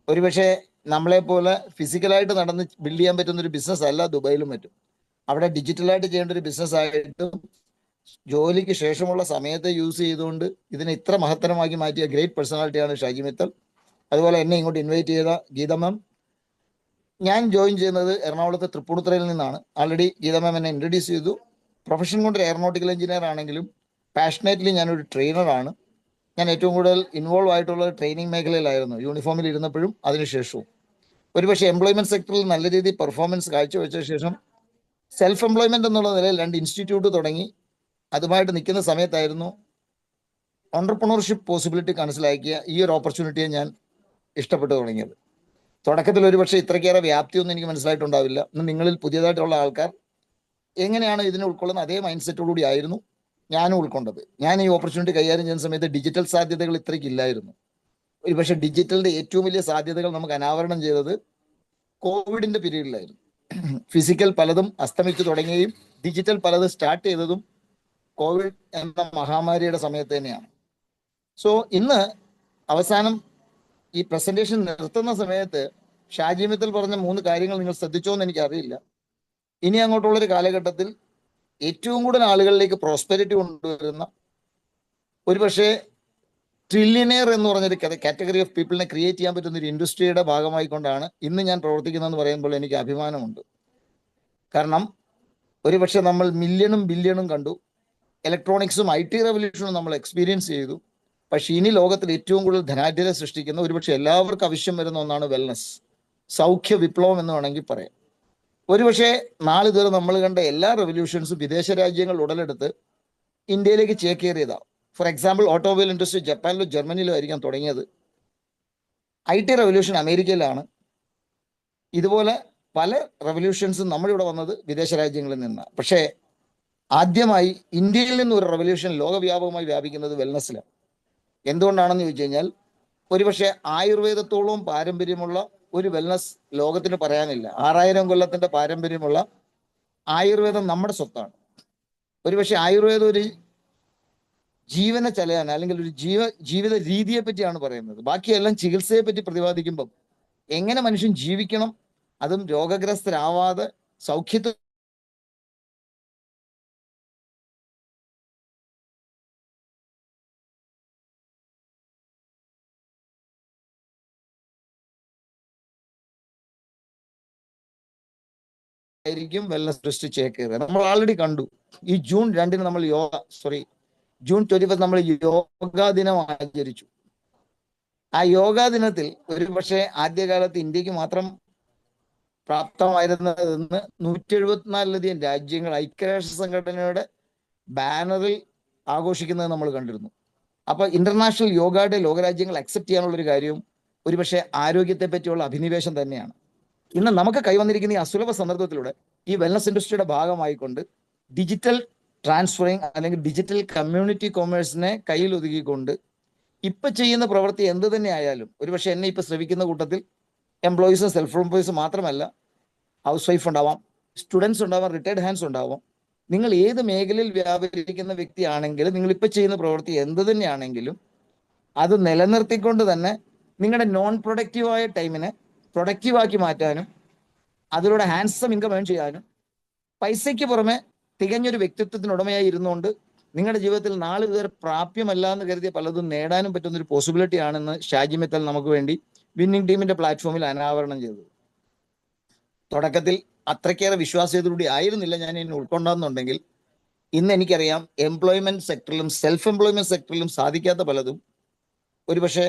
ഒരുപക്ഷെ നമ്മളെപ്പോലെ ഫിസിക്കലായിട്ട് നടന്ന് ബിൽഡ് ചെയ്യാൻ പറ്റുന്ന ഒരു ബിസിനസ് അല്ല ദുബൈയിലും മറ്റും. അവിടെ ഡിജിറ്റലായിട്ട് ചെയ്യേണ്ട ഒരു ബിസിനസ് ആയിട്ടും ജോലിക്ക് ശേഷമുള്ള സമയത്തെ യൂസ് ചെയ്തുകൊണ്ട് ഇതിനെ ഇത്ര മഹത്തരമാക്കി മാറ്റിയ ഗ്രേറ്റ് പേഴ്സണാലിറ്റിയാണ് ഷാജി മിത്തൽ. അതുപോലെ എന്നെ ഇങ്ങോട്ട് ഇൻവൈറ്റ് ചെയ്ത ഗീത മാം. ഞാൻ ജോയിൻ ചെയ്യുന്നത് എറണാകുളത്തെ തൃപ്പൂണിത്തുറയിൽ നിന്നാണ്. ആൾറെഡി ഗീത മാം എന്നെ ഇൻട്രൊഡ്യൂസ് ചെയ്തു. പ്രൊഫഷൻ കൊണ്ട് ഒരു എയറോനോട്ടിക്കൽ എഞ്ചിനീയർ ആണെങ്കിലും പാഷനേറ്റ്ലി ഞാനൊരു ട്രെയിനറാണ്. ഞാൻ ഏറ്റവും കൂടുതൽ ഇൻവോൾവ് ആയിട്ടുള്ള ട്രെയിനിങ് മേഖലയിലായിരുന്നു, യൂണിഫോമിൽ ഇരുന്നപ്പോഴും അതിനുശേഷവും. ഒരുപക്ഷെ എംപ്ലോയ്മെന്റ് സെക്ടറിൽ നല്ല രീതിയിൽ പെർഫോമൻസ് കാഴ്ചവെച്ച ശേഷം സെൽഫ് എംപ്ലോയ്മെന്റ് എന്നുള്ള നിലയിൽ 2 ഇൻസ്റ്റിറ്റ്യൂട്ട് തുടങ്ങി അതുമായിട്ട് നിൽക്കുന്ന സമയത്തായിരുന്നു ഓണ്ടർപ്രണർഷിപ്പ് പോസിബിലിറ്റി മനസ്സിലാക്കിയ ഈ ഒരു ഓപ്പർച്യൂണിറ്റിയെ ഞാൻ ഇഷ്ടപ്പെട്ടു തുടങ്ങിയത്. തുടക്കത്തിൽ ഒരുപക്ഷെ ഇത്രയ്ക്കേറെ വ്യാപ്തിയൊന്നും എനിക്ക് മനസ്സിലായിട്ടുണ്ടാവില്ല. ഇന്ന് നിങ്ങളിൽ പുതിയതായിട്ടുള്ള ആൾക്കാർ എങ്ങനെയാണ് ഇതിനെ ഉൾക്കൊള്ളുന്ന അതേ മൈൻഡ് സെറ്റോടുകൂടി ആയിരുന്നു ഞാനും ഉൾക്കൊണ്ടത്. ഞാൻ ഈ ഓപ്പർച്യൂണിറ്റി കൈകാര്യം ചെയ്യുന്ന സമയത്ത് ഡിജിറ്റൽ സാധ്യതകൾ ഇത്രയ്ക്കില്ലായിരുന്നു. ഒരുപക്ഷെ ഡിജിറ്റലിന്റെ ഏറ്റവും വലിയ സാധ്യതകൾ നമുക്ക് അനാവരണം ചെയ്തത് കോവിഡിന്റെ പീരീഡിലായിരുന്നു. ഫിസിക്കൽ പലതും അസ്തമിച്ചു തുടങ്ങുകയും ഡിജിറ്റൽ പലതും സ്റ്റാർട്ട് ചെയ്തതും കോവിഡ് എന്ന മഹാമാരിയുടെ സമയത്ത് തന്നെയാണ്. സോ ഇന്ന് അവസാനം ഈ പ്രസന്റേഷൻ നിർത്തുന്ന സമയത്ത് ഷാജി മിത്തൽ പറഞ്ഞ 3 കാര്യങ്ങൾ നിങ്ങൾ ശ്രദ്ധിച്ചോ എന്ന് എനിക്കറിയില്ല. ഇനി അങ്ങോട്ടുള്ളൊരു കാലഘട്ടത്തിൽ ഏറ്റവും കൂടുതൽ ആളുകളിലേക്ക് പ്രോസ്പെരിറ്റി കൊണ്ടുവരുന്ന ഒരുപക്ഷെ ട്രില്യനെയർ എന്ന് പറഞ്ഞൊരു കാറ്റഗറി ഓഫ് പീപ്പിളിനെ ക്രിയേറ്റ് ചെയ്യാൻ പറ്റുന്ന ഒരു ഇൻഡസ്ട്രിയുടെ ഭാഗമായിക്കൊണ്ടാണ് ഇന്ന് ഞാൻ പ്രവർത്തിക്കുന്നതെന്ന് പറയുമ്പോൾ എനിക്ക് അഭിമാനമുണ്ട്. കാരണം ഒരുപക്ഷെ നമ്മൾ മില്യണും ബില്യണും കണ്ടു, ഇലക്ട്രോണിക്സും IT റവല്യൂഷനും നമ്മൾ എക്സ്പീരിയൻസ് ചെയ്തു. പക്ഷെ ഇനി ലോകത്തിൽ ഏറ്റവും കൂടുതൽ ധനാഢ്യത സൃഷ്ടിക്കുന്ന ഒരുപക്ഷെ എല്ലാവർക്കും ആവശ്യം വരുന്ന ഒന്നാണ് വെൽനസ്, സൗഖ്യ വിപ്ലവം എന്ന് വേണമെങ്കിൽ പറയാം. ഒരുപക്ഷെ നാളിതുവരെ നമ്മൾ കണ്ട എല്ലാ റെവല്യൂഷൻസും വിദേശ രാജ്യങ്ങൾ ഉടലെടുത്ത് ഇന്ത്യയിലേക്ക് ചേക്കേറിയതാണ്. ഫോർ എക്സാമ്പിൾ, ഓട്ടോമൊബൈൽ ഇൻഡസ്ട്രി ജപ്പാനിലോ ജർമ്മനിയിലോ ആയിരിക്കാം തുടങ്ങിയത്. IT റവല്യൂഷൻ അമേരിക്കയിലാണ്. ഇതുപോലെ പല റെവല്യൂഷൻസും നമ്മളിവിടെ വന്നത് വിദേശ രാജ്യങ്ങളിൽ നിന്നാണ്. പക്ഷേ ആദ്യമായി ഇന്ത്യയിൽ നിന്ന് ഒരു റെവല്യൂഷൻ ലോകവ്യാപകമായി വ്യാപിക്കുന്നത് വെൽനസ്സിലാണ്. എന്തുകൊണ്ടാണെന്ന് ചോദിച്ചു കഴിഞ്ഞാൽ ഒരുപക്ഷെ ആയുർവേദത്തോളം പാരമ്പര്യമുള്ള ഒരു വെൽനസ് ലോകത്തിന് പറയാനില്ല. 6000 കൊല്ലത്തിന്റെ പാരമ്പര്യമുള്ള ആയുർവേദം നമ്മുടെ സ്വത്താണ്. ഒരുപക്ഷെ ആയുർവേദം ഒരു ജീവന ചലയാണ്, അല്ലെങ്കിൽ ഒരു ജീവിത രീതിയെ പറ്റിയാണ് പറയുന്നത്. ബാക്കിയെല്ലാം ചികിത്സയെ പറ്റി പ്രതിപാദിക്കുമ്പം എങ്ങനെ മനുഷ്യൻ ജീവിക്കണം, അതും രോഗഗ്രസ്തരാവാതെ സൗഖ്യത്തിൽ ആയിരിക്കും വെൽനസ് ട്രസ്റ്റ് ചേക്കേറുക. നമ്മൾ ആൾറെഡി കണ്ടു. ഈ ജൂൺ 2 നമ്മൾ ജൂൺ 25 നമ്മൾ യോഗാ ദിനം ആചരിച്ചു. ആ യോഗാ ദിനത്തിൽ ഒരുപക്ഷെ ആദ്യകാലത്ത് ഇന്ത്യക്ക് മാത്രം പ്രാപ്തമായിരുന്നതെന്ന് 174ലധികം രാജ്യങ്ങൾ ഐക്യരാഷ്ട്ര സംഘടനയുടെ ബാനറിൽ ആഘോഷിക്കുന്നത് നമ്മൾ കണ്ടിരുന്നു. അപ്പൊ ഇന്റർനാഷണൽ യോഗ ഡേ ലോകരാജ്യങ്ങൾ അക്സെപ്റ്റ് ചെയ്യാനുള്ള ഒരു കാര്യവും ഒരുപക്ഷെ ആരോഗ്യത്തെ പറ്റിയുള്ള അഭിനിവേശം തന്നെയാണ്. ഇന്ന് നമുക്ക് കൈവന്നിരിക്കുന്ന ഈ അസുലഭ സന്ദർഭത്തിലൂടെ ഈ വെൽനസ് ഇൻഡസ്ട്രിയുടെ ഭാഗമായിക്കൊണ്ട് ഡിജിറ്റൽ ട്രാൻസ്ഫറിങ് അല്ലെങ്കിൽ ഡിജിറ്റൽ കമ്മ്യൂണിറ്റി കൊമേഴ്സിനെ കയ്യിൽ ഒതുക്കിക്കൊണ്ട് ഇപ്പൊ ചെയ്യുന്ന പ്രവൃത്തി എന്ത് തന്നെ ആയാലും, ഒരുപക്ഷെ എന്നെ ഇപ്പൊ ശ്രമിക്കുന്ന കൂട്ടത്തിൽ എംപ്ലോയീസും സെൽഫ് എംപ്ലോയീസും മാത്രമല്ല, ഹൗസ് വൈഫ് ഉണ്ടാവാം, സ്റ്റുഡൻസ് ഉണ്ടാവാം, റിട്ടയർഡ് ഹാൻഡ്സ് ഉണ്ടാവാം. നിങ്ങൾ ഏത് മേഖലയിൽ വ്യാപരിക്കുന്ന വ്യക്തിയാണെങ്കിലും നിങ്ങൾ ഇപ്പൊ ചെയ്യുന്ന പ്രവൃത്തി എന്ത് തന്നെയാണെങ്കിലും അത് നിലനിർത്തിക്കൊണ്ട് തന്നെ നിങ്ങളുടെ നോൺ പ്രൊഡക്റ്റീവായ ടൈമിനെ പ്രൊഡക്റ്റീവാക്കി മാറ്റാനും അതിലൂടെ ഹാൻഡ്സം ഇൻകം ഏൺ ചെയ്യാനും പൈസയ്ക്ക് പുറമെ തികഞ്ഞൊരു വ്യക്തിത്വത്തിന് ഉടമയായി ഇരുന്നുകൊണ്ട് നിങ്ങളുടെ ജീവിതത്തിൽ നാളെ ഇതുവരെ പ്രാപ്യമല്ല എന്ന് കരുതിയ പലതും നേടാനും പറ്റുന്ന ഒരു പോസിബിലിറ്റി ആണെന്ന് ഷാജി മിത്തൽ നമുക്ക് വേണ്ടി വിന്നിംഗ് ടീമിന്റെ പ്ലാറ്റ്ഫോമിൽ അനാവരണം ചെയ്തത്. തുടക്കത്തിൽ അത്രയ്ക്കേറെ വിശ്വാസ്യതയോടുകൂടി ആയിരുന്നില്ല ഞാൻ ഇനി ഉൾക്കൊണ്ടാന്നുണ്ടെങ്കിൽ ഇന്ന് എനിക്കറിയാം എംപ്ലോയ്മെന്റ് സെക്ടറിലും സെൽഫ് എംപ്ലോയ്മെന്റ് സെക്ടറിലും സാധിക്കാത്ത പലതും ഒരുപക്ഷെ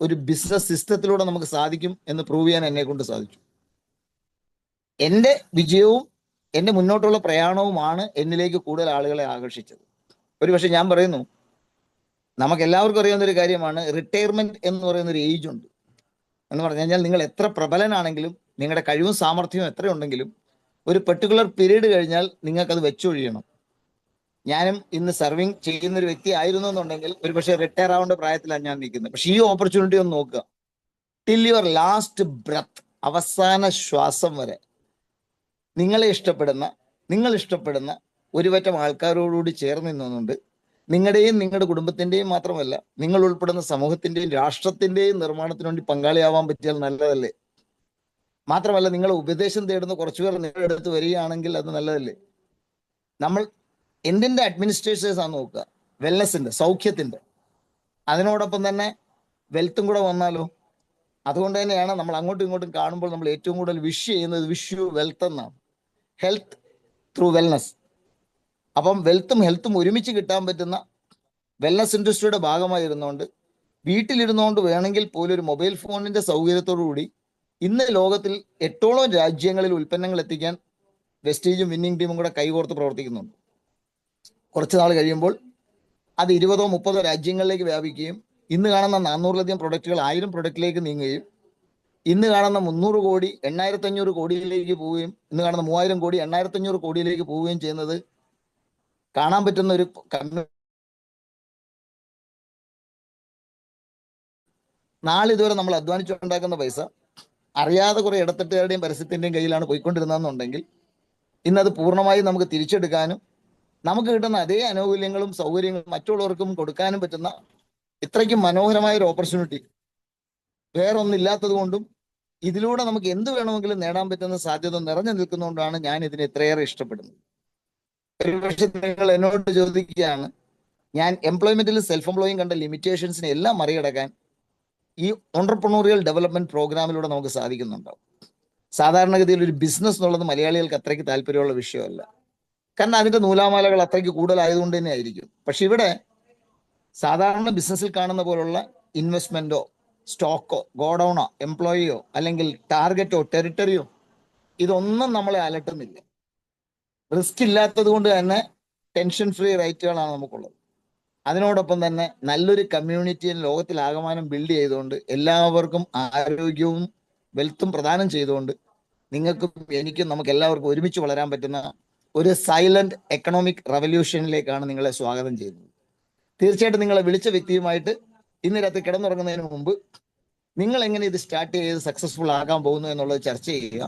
ഒരു ബിസിനസ് സിസ്റ്റത്തിലൂടെ നമുക്ക് സാധിക്കും എന്ന് പ്രൂവ് ചെയ്യാൻ എന്നെ കൊണ്ട് സാധിച്ചു. എൻ്റെ വിജയവും എൻ്റെ മുന്നോട്ടുള്ള പ്രയാണവുമാണ് എന്നിലേക്ക് കൂടുതൽ ആളുകളെ ആകർഷിച്ചത്. ഒരുപക്ഷെ ഞാൻ പറയുന്നു, നമുക്ക് എല്ലാവർക്കും അറിയാവുന്ന ഒരു കാര്യമാണ് റിട്ടയർമെന്റ് എന്ന് പറയുന്ന ഒരു ഏജ് ഉണ്ട്. എന്ന് പറഞ്ഞു കഴിഞ്ഞാൽ നിങ്ങൾ എത്ര പ്രബലനാണെങ്കിലും നിങ്ങളുടെ കഴിവും സാമർഥ്യവും എത്രയുണ്ടെങ്കിലും ഒരു പെർട്ടിക്കുലർ പീരീഡ് കഴിഞ്ഞാൽ നിങ്ങൾക്കത് വെച്ചൊഴിയണം. ഞാനും ഇന്ന് സർവിങ് ചെയ്യുന്ന ഒരു വ്യക്തി ആയിരുന്നു എന്നുണ്ടെങ്കിൽ ഒരുപക്ഷെ റിട്ടയർ ആവേണ്ട പ്രായത്തിലാണ് ഞാൻ നിൽക്കുന്നത്. പക്ഷെ ഈ ഓപ്പർച്യൂണിറ്റി ഒന്ന് നോക്കുക, ടിൽ യുവർ ലാസ്റ്റ് ബ്രത്ത്, അവസാന ശ്വാസം വരെ നിങ്ങൾ ഇഷ്ടപ്പെടുന്ന ഒരുപറ്റം ആൾക്കാരോടുകൂടി ചേർന്ന് നിന്നുകൊണ്ട് നിങ്ങളുടെയും നിങ്ങളുടെ കുടുംബത്തിന്റെയും മാത്രമല്ല നിങ്ങൾ ഉൾപ്പെടുന്ന സമൂഹത്തിന്റെയും രാഷ്ട്രത്തിന്റെയും നിർമ്മാണത്തിന് വേണ്ടി പങ്കാളിയാവാൻ പറ്റിയാൽ നല്ലതല്ലേ? മാത്രമല്ല നിങ്ങൾ ഉപദേശം തേടുന്ന കുറച്ചുപേർ നിങ്ങളുടെ അടുത്ത് വരികയാണെങ്കിൽ അത് നല്ലതല്ലേ? നമ്മൾ എന്തിന്റെ അഡ്മിനിസ്ട്രേറ്റേഴ്സ് ആണ് നോക്കുക, വെൽനസിന്റെ, സൗഖ്യത്തിന്റെ. അതിനോടൊപ്പം തന്നെ വെൽത്തും കൂടെ വന്നാലോ? അതുകൊണ്ട് തന്നെയാണ് നമ്മൾ അങ്ങോട്ടും ഇങ്ങോട്ടും കാണുമ്പോൾ നമ്മൾ ഏറ്റവും കൂടുതൽ വിഷ് ചെയ്യുന്നത് വിഷ് യു വെൽത്ത് എന്നാണ്. Health through wellness. അപ്പം വെൽത്തും ഹെൽത്തും ഒരുമിച്ച് കിട്ടാൻ പറ്റുന്ന വെൽനസ് ഇൻഡസ്ട്രിയുടെ ഭാഗമായിരുന്നുകൊണ്ട് വീട്ടിലിരുന്നുകൊണ്ട് വേണമെങ്കിൽ പോലും ഒരു മൊബൈൽ ഫോണിന്റെ സൗകര്യത്തോടു കൂടി ഇന്ന് ലോകത്തിൽ 8ഓളം രാജ്യങ്ങളിൽ ഉൽപ്പന്നങ്ങൾ എത്തിക്കാൻ വെസ്റ്റീജും വിന്നിംഗ് ടീമും കൂടെ കൈകോർത്ത് പ്രവർത്തിക്കുന്നുണ്ട്. കുറച്ച് നാൾ കഴിയുമ്പോൾ അത് 20ഓ 30ഓ രാജ്യങ്ങളിലേക്ക് വ്യാപിക്കുകയും ഇന്ന് കാണുന്ന 400ലധികം പ്രൊഡക്റ്റുകൾ 1000 പ്രൊഡക്റ്റിലേക്ക് നീങ്ങുകയും ഇന്ന് കാണുന്ന 300 കോടി 8500 കോടിയിലേക്ക് പോവുകയും ഇന്ന് കാണുന്ന 3000 കോടി 8500 കോടിയിലേക്ക് പോവുകയും ചെയ്യുന്നത് കാണാൻ പറ്റുന്ന ഒരു നാളിതുവരെ നമ്മൾ അധ്വാനിച്ചുണ്ടാക്കുന്ന പൈസ അറിയാതെ കുറെ ഇടത്തട്ടുകാരുടെയും പരസ്യത്തിന്റെയും കയ്യിലാണ് പോയിക്കൊണ്ടിരുന്നതെന്നുണ്ടെങ്കിൽ ഇന്നത് പൂർണ്ണമായും നമുക്ക് തിരിച്ചെടുക്കാനും നമുക്ക് കിട്ടുന്ന അതേ ആനുകൂല്യങ്ങളും സൗകര്യങ്ങളും മറ്റുള്ളവർക്കും കൊടുക്കാനും പറ്റുന്ന ഇത്രയ്ക്കും മനോഹരമായ ഒരു ഓപ്പർച്യൂണിറ്റി വേറൊന്നില്ലാത്തത് കൊണ്ടും ഇതിലൂടെ നമുക്ക് എന്ത് വേണമെങ്കിലും നേടാൻ പറ്റുന്ന സാധ്യത നിറഞ്ഞു നിൽക്കുന്നതുകൊണ്ടാണ് ഞാൻ ഇതിനെ ഇത്രയേറെ ഇഷ്ടപ്പെടുന്നത്. ഒരുപക്ഷെ നിങ്ങൾ എന്നോട് ചോദിക്കുകയാണ്, ഞാൻ എംപ്ലോയ്മെന്റിൽ സെൽഫ് എംപ്ലോയിങ് കണ്ട ലിമിറ്റേഷൻസിനെ എല്ലാം മറികടക്കാൻ ഈ ഓണ്ടർപ്രണോറിയൽ ഡെവലപ്മെന്റ് പ്രോഗ്രാമിലൂടെ നമുക്ക് സാധിക്കുന്നുണ്ടാവും. സാധാരണഗതിയിൽ ഒരു ബിസിനസ് എന്നുള്ളത് മലയാളികൾക്ക് അത്രയ്ക്ക് താല്പര്യമുള്ള വിഷയമല്ല. കാരണം അതിന്റെ നൂലാമാലകൾ അത്രയ്ക്ക് കൂടുതലായതുകൊണ്ട് തന്നെ ആയിരിക്കും. പക്ഷെ ഇവിടെ സാധാരണ ബിസിനസ്സിൽ കാണുന്ന പോലുള്ള ഇൻവെസ്റ്റ്മെന്റോ സ്റ്റോക്കോ ഗോഡൌണോ എംപ്ലോയിയോ അല്ലെങ്കിൽ ടാർഗറ്റോ ടെറിട്ടറിയോ ഇതൊന്നും നമ്മളെ അലട്ടുന്നില്ല. റിസ്ക് ഇല്ലാത്തത് കൊണ്ട് തന്നെ ടെൻഷൻ ഫ്രീ റൈറ്റുകളാണ് നമുക്കുള്ളത്. അതിനോടൊപ്പം തന്നെ നല്ലൊരു കമ്മ്യൂണിറ്റി ലോകത്തിലാകമാനം ബിൽഡ് ചെയ്തുകൊണ്ട് എല്ലാവർക്കും ആരോഗ്യവും വെൽത്തും പ്രദാനം ചെയ്തുകൊണ്ട് നിങ്ങൾക്കും എനിക്കും നമുക്ക് എല്ലാവർക്കും ഒരുമിച്ച് വളരാൻ പറ്റുന്ന ഒരു സൈലന്റ് എക്കണോമിക് റവല്യൂഷനിലേക്കാണ് നിങ്ങളെ സ്വാഗതം ചെയ്യുന്നത്. തീർച്ചയായിട്ടും നിങ്ങളെ വിളിച്ച വ്യക്തിയുമായിട്ട് ഇന്ന് രാത്രി കിടന്നുറങ്ങുന്നതിന് മുമ്പ് നിങ്ങൾ എങ്ങനെ ഇത് സ്റ്റാർട്ട് ചെയ്ത് സക്സസ്ഫുൾ ആകാൻ പോകുന്നു എന്നുള്ളത് ചർച്ച ചെയ്യുക.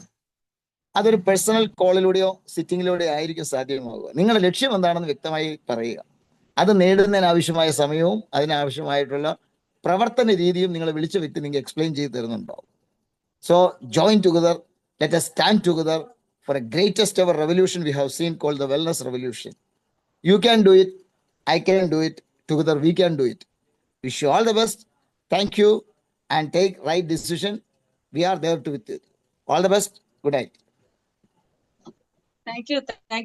അതൊരു പേഴ്സണൽ കോളിലൂടെയോ സിറ്റിങ്ങിലൂടെയോ ആയിരിക്കും സാധ്യമാവുക. നിങ്ങളുടെ ലക്ഷ്യം എന്താണെന്ന് വ്യക്തമായി പറയുക. അത് നേടുന്നതിനാവശ്യമായ സമയവും അതിനാവശ്യമായിട്ടുള്ള പ്രവർത്തന രീതിയും നിങ്ങളെ വിളിച്ച വ്യക്തി നിങ്ങൾക്ക് എക്സ്പ്ലെയിൻ ചെയ്ത് തരുന്നുണ്ടാവും. So join together, let us stand together for a greatest ever revolution we have seen called the wellness revolution. You can do it, I can do it, together we can do it. Wish you all the best. Thank you and take right decision. We are there to with you. All the best. Good night. Thank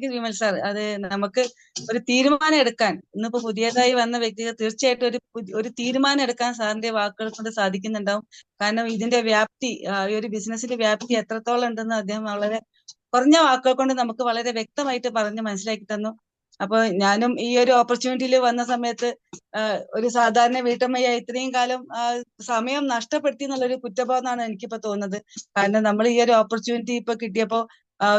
you Vimal sir. അത് നമുക്ക് ഒരു തീരുമാനം എടുക്കാൻ ഇന്നിപ്പോ പുതിയതായി വന്ന വ്യക്തികൾ തീർച്ചയായിട്ടും ഒരു തീരുമാനം എടുക്കാൻ സാറിന്റെ വാക്കുകൾ കൊണ്ട് സാധിക്കുന്നുണ്ടാവും. കാരണം ഇതിന്റെ വ്യാപ്തി, ഈ ഒരു ബിസിനസിന്റെ വ്യാപ്തി എത്രത്തോളം ഉണ്ടെന്ന് അദ്ദേഹം വളരെ കുറഞ്ഞ വാക്കുകൾ കൊണ്ട് നമുക്ക് വളരെ വ്യക്തമായിട്ട് പറഞ്ഞ് മനസ്സിലാക്കി തന്നു. അപ്പൊ ഞാനും ഈ ഒരു ഓപ്പർച്യൂണിറ്റിയിൽ വന്ന സമയത്ത് ഒരു സാധാരണ വീട്ടമ്മയായി ഇത്രയും കാലം സമയം നഷ്ടപ്പെടുത്തി എന്നുള്ളൊരു കുറ്റബോധമാണ് എനിക്കിപ്പോ തോന്നുന്നത്. കാരണം നമ്മൾ ഈ ഒരു ഓപ്പർച്യൂണിറ്റി ഇപ്പൊ കിട്ടിയപ്പോ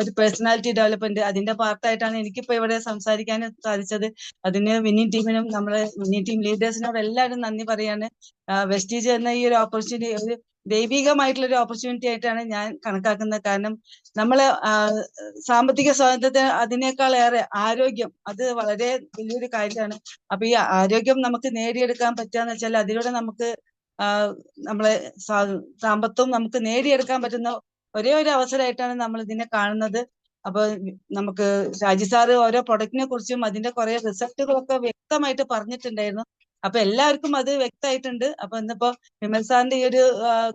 ഒരു പേഴ്സണാലിറ്റി ഡെവലപ്മെന്റ് അതിന്റെ പാർട്ടായിട്ടാണ് എനിക്കിപ്പോ ഇവിടെ സംസാരിക്കാൻ സാധിച്ചത്. അതിന് വിന്നിംഗ് ടീമിനും നമ്മളെ വിന്നിംഗ് ടീം ലീഡേഴ്സിനോട് എല്ലാവരും നന്ദി പറയാണ്. വെസ്റ്റീജ് എന്ന ഈ ഒരു ഓപ്പർച്യൂണിറ്റി ഒരു ദൈവികമായിട്ടുള്ള ഒരു ഓപ്പർച്യൂണിറ്റി ആയിട്ടാണ് ഞാൻ കണക്കാക്കുന്നത്. കാരണം നമ്മള് സാമ്പത്തിക സ്വാതന്ത്ര്യത്തിന് അതിനേക്കാൾ ഏറെ ആരോഗ്യം അത് വളരെ വലിയൊരു കാര്യമാണ്. അപ്പൊ ഈ ആരോഗ്യം നമുക്ക് നേടിയെടുക്കാൻ പറ്റുകയെന്ന് വെച്ചാൽ അതിലൂടെ നമുക്ക് നമ്മളെ സമ്പത്തും നമുക്ക് നേടിയെടുക്കാൻ പറ്റുന്ന ഒരേ ഒരു അവസരമായിട്ടാണ് നമ്മൾ ഇതിനെ കാണുന്നത്. അപ്പൊ നമുക്ക് ഷാജി സാറ് ഓരോ പ്രൊഡക്റ്റിനെ കുറിച്ചും അതിന്റെ കുറെ റിസൾട്ടുകളൊക്കെ വ്യക്തമായിട്ട് പറഞ്ഞിട്ടുണ്ടായിരുന്നു. അപ്പൊ എല്ലാവർക്കും അത് വ്യക്തമായിട്ടുണ്ട്. അപ്പൊ ഇന്നിപ്പോ വിമൽ സാറിന്റെ ഈ ഒരു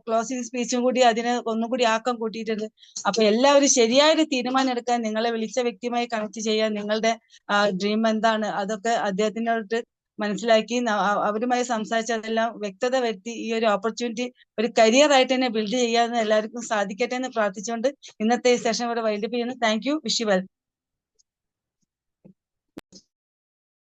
ക്ലോസിംഗ് സ്പീച്ചും കൂടി അതിന് ഒന്നുകൂടി ആക്കം കൂട്ടിയിട്ടുണ്ട്. അപ്പൊ എല്ലാവരും ശരിയായൊരു തീരുമാനം എടുക്കാൻ, നിങ്ങളെ വിളിച്ച വ്യക്തിയുമായി കണക്ട് ചെയ്യാൻ, നിങ്ങളുടെ ഡ്രീം എന്താണ് അതൊക്കെ അദ്ദേഹത്തിനോട് മനസ്സിലാക്കി അവരുമായി സംസാരിച്ച് അതെല്ലാം വ്യക്തത വരുത്തി ഈ ഒരു ഓപ്പർച്യൂണിറ്റി ഒരു കരിയർ ആയിട്ട് തന്നെ ബിൽഡ് ചെയ്യാൻ എല്ലാവർക്കും സാധിക്കട്ടെ എന്ന് പ്രാർത്ഥിച്ചുകൊണ്ട് ഇന്നത്തെ ഈ സെഷൻ ഇവിടെ വൈൻഡപ്പ് ചെയ്യുന്നു. Thank you. Wish you well.